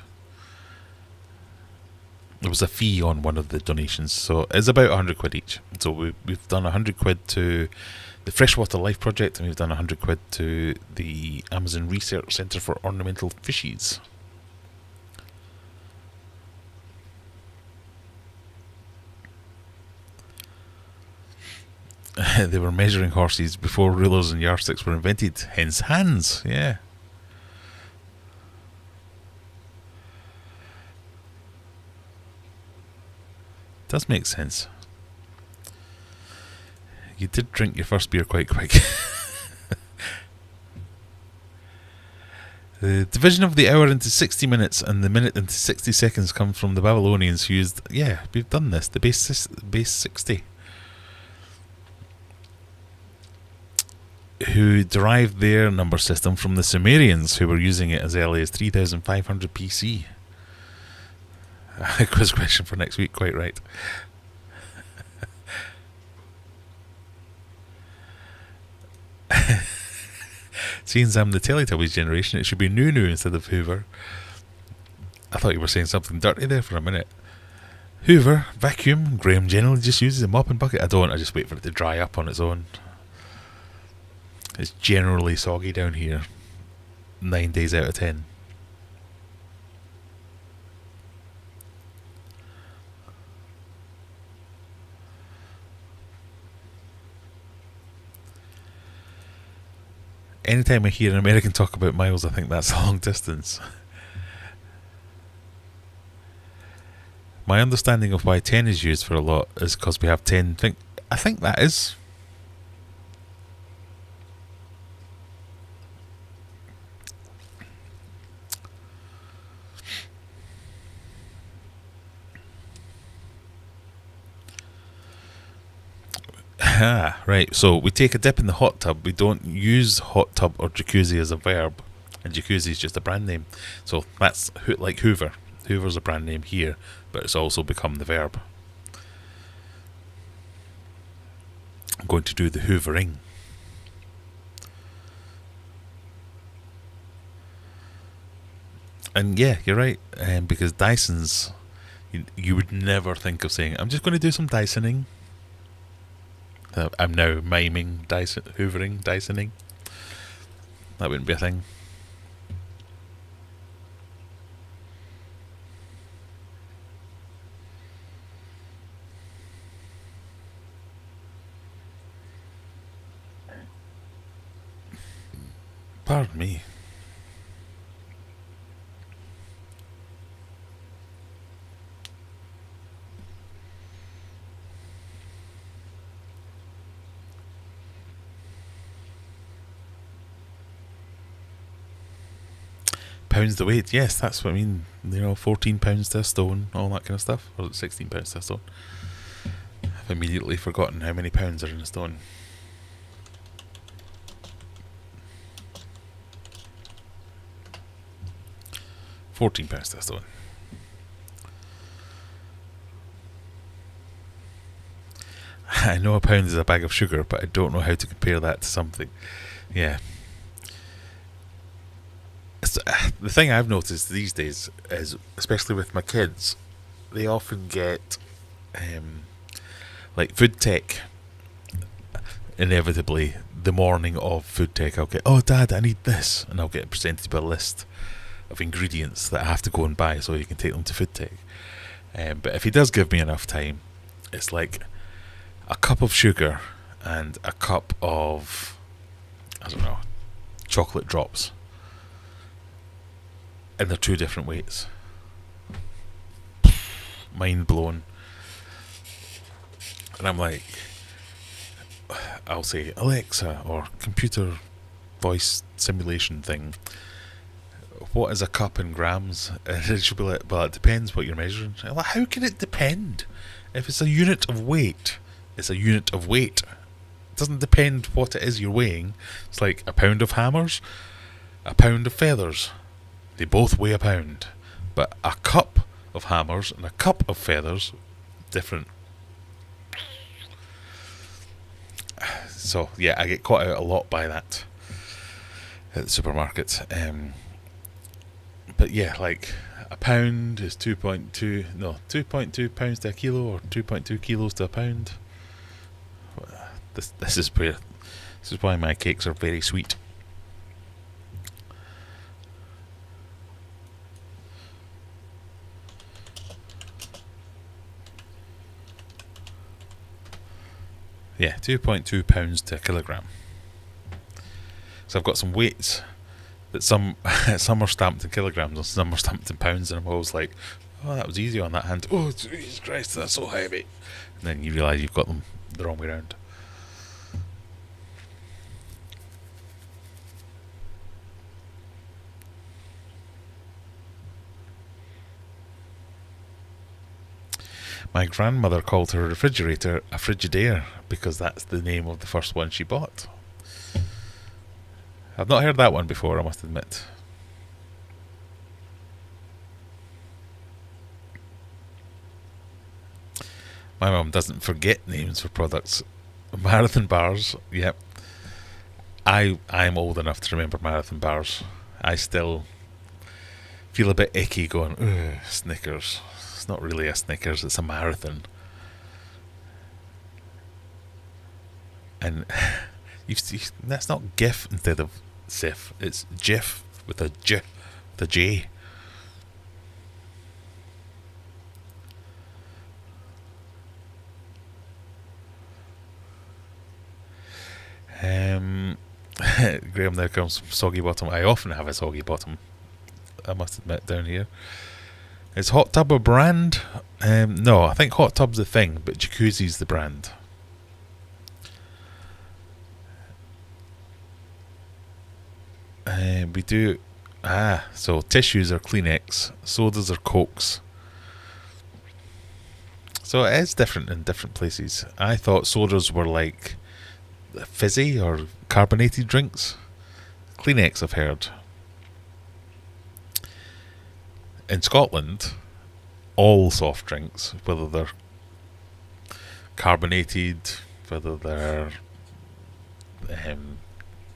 A: There was a fee on one of the donations, so it's about 100 quid each. So we've done 100 quid to the Freshwater Life Project, and we've done 100 quid to the Amazon Research Centre for Ornamental Fishies. They were measuring horses before rulers and yardsticks were invented, hence hands, yeah. Does make sense. You did drink your first beer quite quick. The division of the hour into 60 minutes and the minute into 60 seconds comes from the Babylonians who used... Yeah, we've done this. The base 60. Who derived their number system from the Sumerians, who were using it as early as 3500 BC. Quiz question for next week, quite right. Seeing I'm the Teletubbies generation, it should be Nunu instead of Hoover. I thought you were saying something dirty there for a minute. Hoover, vacuum. Graham generally just uses a mop and bucket. I don't, I just wait for it to dry up on its own. It's generally soggy down here 9 days out of 10. Anytime I hear an American talk about miles, I think that's a long distance. My understanding of why 10 is used for a lot is because we have 10. I think that is. Ah, right. So we take a dip in the hot tub. We don't use hot tub or jacuzzi as a verb, and jacuzzi is just a brand name. So that's like Hoover. Hoover's a brand name here, but it's also become the verb. I'm going to do the hoovering. And yeah, you're right. Because Dyson's, you would never think of saying, I'm just going to do some Dysoning. I'm now miming hoovering, Dysoning. That wouldn't be a thing. Pardon me. Pounds the weight, yes, that's what I mean. 14 pounds to a stone, all that kind of stuff. Or is it 16 pounds to a stone? I've immediately forgotten how many pounds are in a stone. £14 to a stone. I know a pound is a bag of sugar, but I don't know how to compare that to something. Yeah. The thing I've noticed these days is, especially with my kids, they often get like food tech. Inevitably, the morning of food tech, I'll get, oh Dad, I need this, and I'll get presented with a list of ingredients that I have to go and buy so you can take them to food tech. But if he does give me enough time, it's like a cup of sugar and a cup of, I don't know, chocolate drops. And they're two different weights. Mind blown. And I'm like, I'll say, Alexa, or computer voice simulation thing, what is a cup in grams? And it should be like, well, it depends what you're measuring. I'm like, how can it depend? If it's a unit of weight, it's a unit of weight. It doesn't depend what it is you're weighing. It's like a pound of hammers, a pound of feathers. They both weigh a pound. But a cup of hammers and a cup of feathers, different. So, yeah, I get caught out a lot by that at the supermarket. But yeah, like a pound is 2.2 pounds to a kilo, or 2.2 kilos to a pound. This is why my cakes are very sweet. Yeah, 2.2 pounds to a kilogram. So I've got some weights that some some are stamped in kilograms and some are stamped in pounds, and I'm always like, oh, that was easy on that hand. Oh, Jesus Christ, that's so heavy. And then you realise you've got them the wrong way around. My grandmother called her refrigerator a Frigidaire because that's the name of the first one she bought. I've not heard that one before, I must admit. My mum doesn't forget names for products. Marathon bars, yep. I'm old enough to remember marathon bars. I still feel a bit icky going, ugh, Snickers. It's not really a Snickers, it's a marathon. And that's not GIF instead of SIF. It's JIF with a J, with a J. Graham now comes from Soggy Bottom. I often have a Soggy Bottom, I must admit, down here. Is Hot Tub a brand? No, I think Hot Tub's the thing, but Jacuzzi's the brand. We do... so tissues are Kleenex, sodas are Cokes. So it is different in different places. I thought sodas were like fizzy or carbonated drinks. Kleenex, I've heard. In Scotland, all soft drinks, whether they're carbonated, whether they're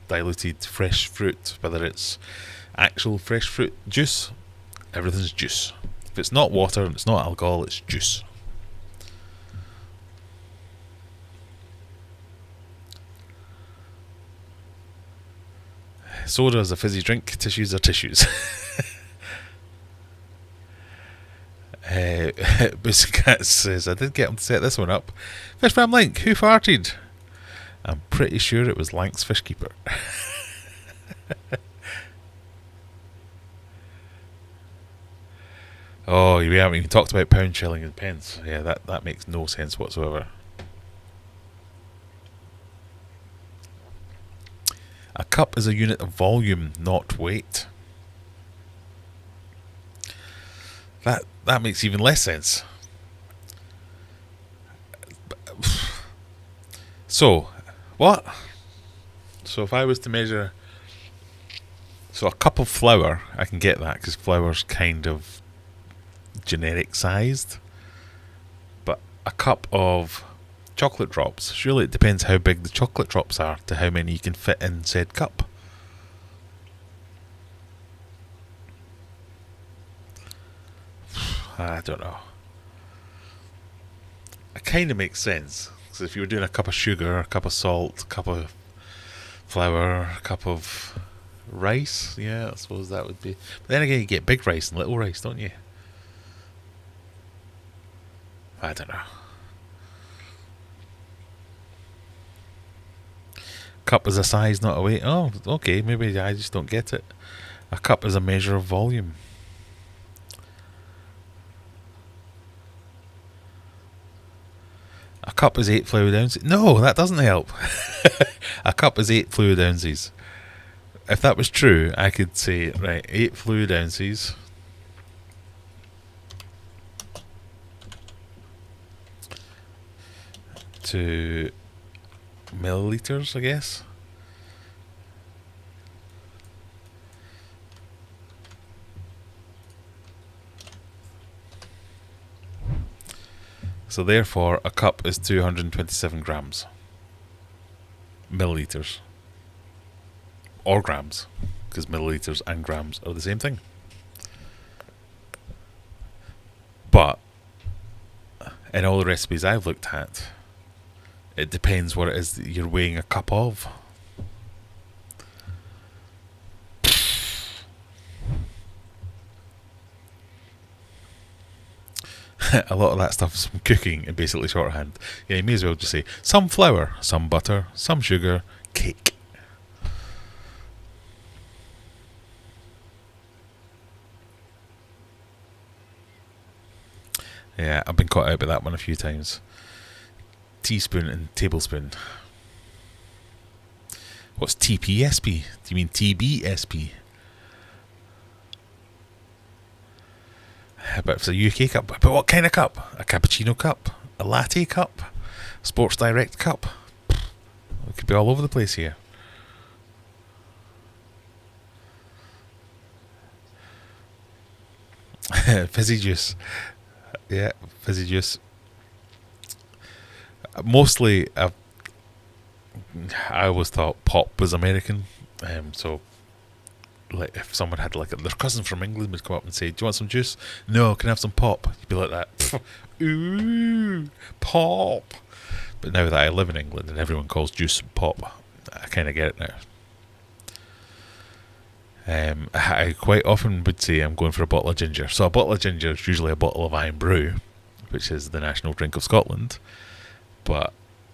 A: diluted fresh fruit, whether it's actual fresh fruit juice, everything's juice. If it's not water and it's not alcohol, it's juice. Soda is a fizzy drink, tissues are tissues. Pussycat says, I did get him to set this one up. Fish Fam Link, who farted? I'm pretty sure it was Lank's Fishkeeper. Oh, we haven't even talked about pound, shilling and pence. Yeah, that makes no sense whatsoever. A cup is a unit of volume, not weight. That makes even less sense. So, what? So if I was to measure... So a cup of flour, I can get that because flour's kind of generic sized. But a cup of chocolate drops, surely it depends how big the chocolate drops are to how many you can fit in said cup. I don't know. It kind of makes sense. Because if you were doing a cup of sugar, a cup of salt, a cup of flour, a cup of rice, yeah, I suppose that would be. But then again, you get big rice and little rice, don't you? I don't know. Cup is a size, not a weight. Oh, okay, maybe I just don't get it. A cup is a measure of volume. A cup is 8 fluid ounces. No, that doesn't help. A cup is 8 fluid ounces. If that was true, I could say, right, 8 fluid ounces to milliliters, I guess. So therefore, a cup is 227 grams. Milliliters. Or grams. Because milliliters and grams are the same thing. But, in all the recipes I've looked at, it depends what it is that you're weighing a cup of. A lot of that stuff's from cooking in basically shorthand. Yeah, you may as well just say some flour, some butter, some sugar, cake. Yeah, I've been caught out by that one a few times. Teaspoon and tablespoon. What's TPSP? Do you mean TBSP? But if it's a UK cup, but what kind of cup? A cappuccino cup? A latte cup? Sports Direct cup? It could be all over the place here. Fizzy juice. Yeah, fizzy juice. Mostly, I always thought pop was American. So, like, if someone had like their cousin from England would come up and say, "Do you want some juice?" "No, can I have some pop?" You'd be like that. Ooh, pop. But now that I live in England and everyone calls juice pop, I kind of get it now. I quite often would say I'm going for a bottle of ginger. So a bottle of ginger is usually a bottle of Iron Brew, which is the national drink of Scotland. But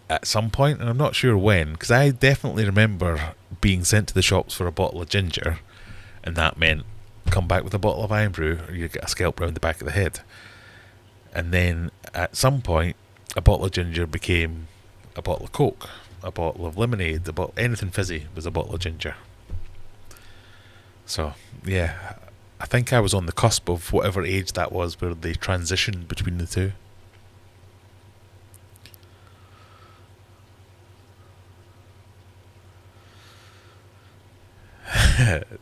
A: at some point, and I'm not sure when, because I definitely remember being sent to the shops for a bottle of ginger, and that meant come back with a bottle of Iron Brew or you get a scalp round the back of the head. And then at some point, a bottle of ginger became a bottle of Coke, a bottle of lemonade, anything fizzy was a bottle of ginger. So, yeah, I think I was on the cusp of whatever age that was where they transitioned between the two.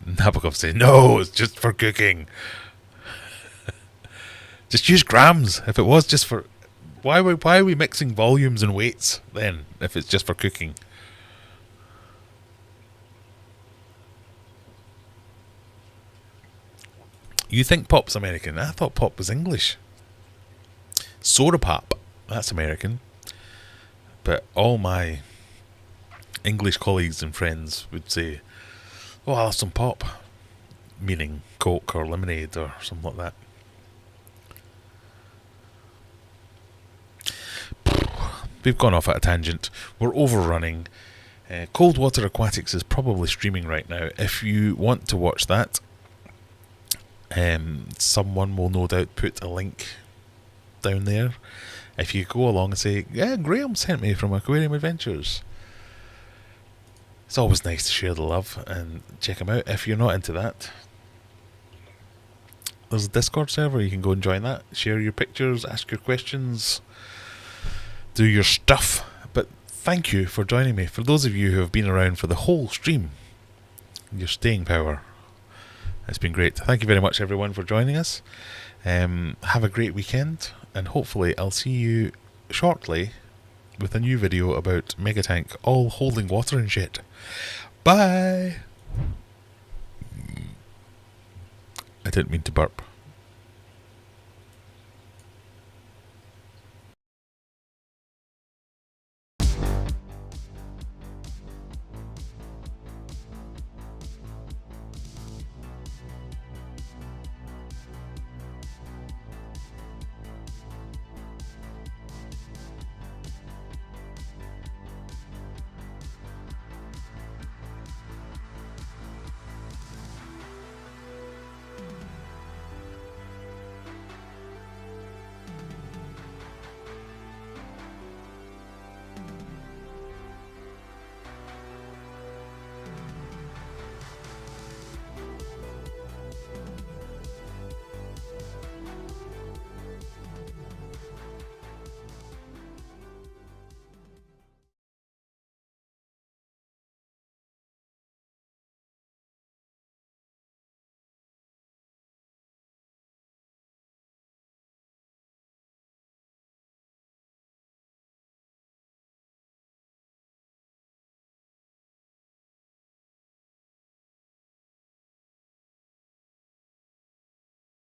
A: Nabokov saying, "No, it's just for cooking." Just use grams. If it was just for... Why are we mixing volumes and weights then, if it's just for cooking? You think pop's American? I thought pop was English. Soda pop, that's American. But all my English colleagues and friends would say, "Oh, I'll have some pop," meaning Coke or lemonade or something like that. We've gone off at a tangent. We're overrunning. Cold Water Aquatics is probably streaming right now. If you want to watch that, someone will no doubt put a link down there. If you go along and say, "Yeah, Graham sent me from Aquarium Adventures," it's always nice to share the love and check them out. If you're not into that, there's a Discord server. You can go and join that. Share your pictures, ask your questions, do your stuff. But thank you for joining me. For those of you who have been around for the whole stream, your staying power, it's been great. Thank you very much, everyone, for joining us. Have a great weekend, and hopefully I'll see you shortly with a new video about Megatank all holding water and shit. Bye! I didn't mean to burp.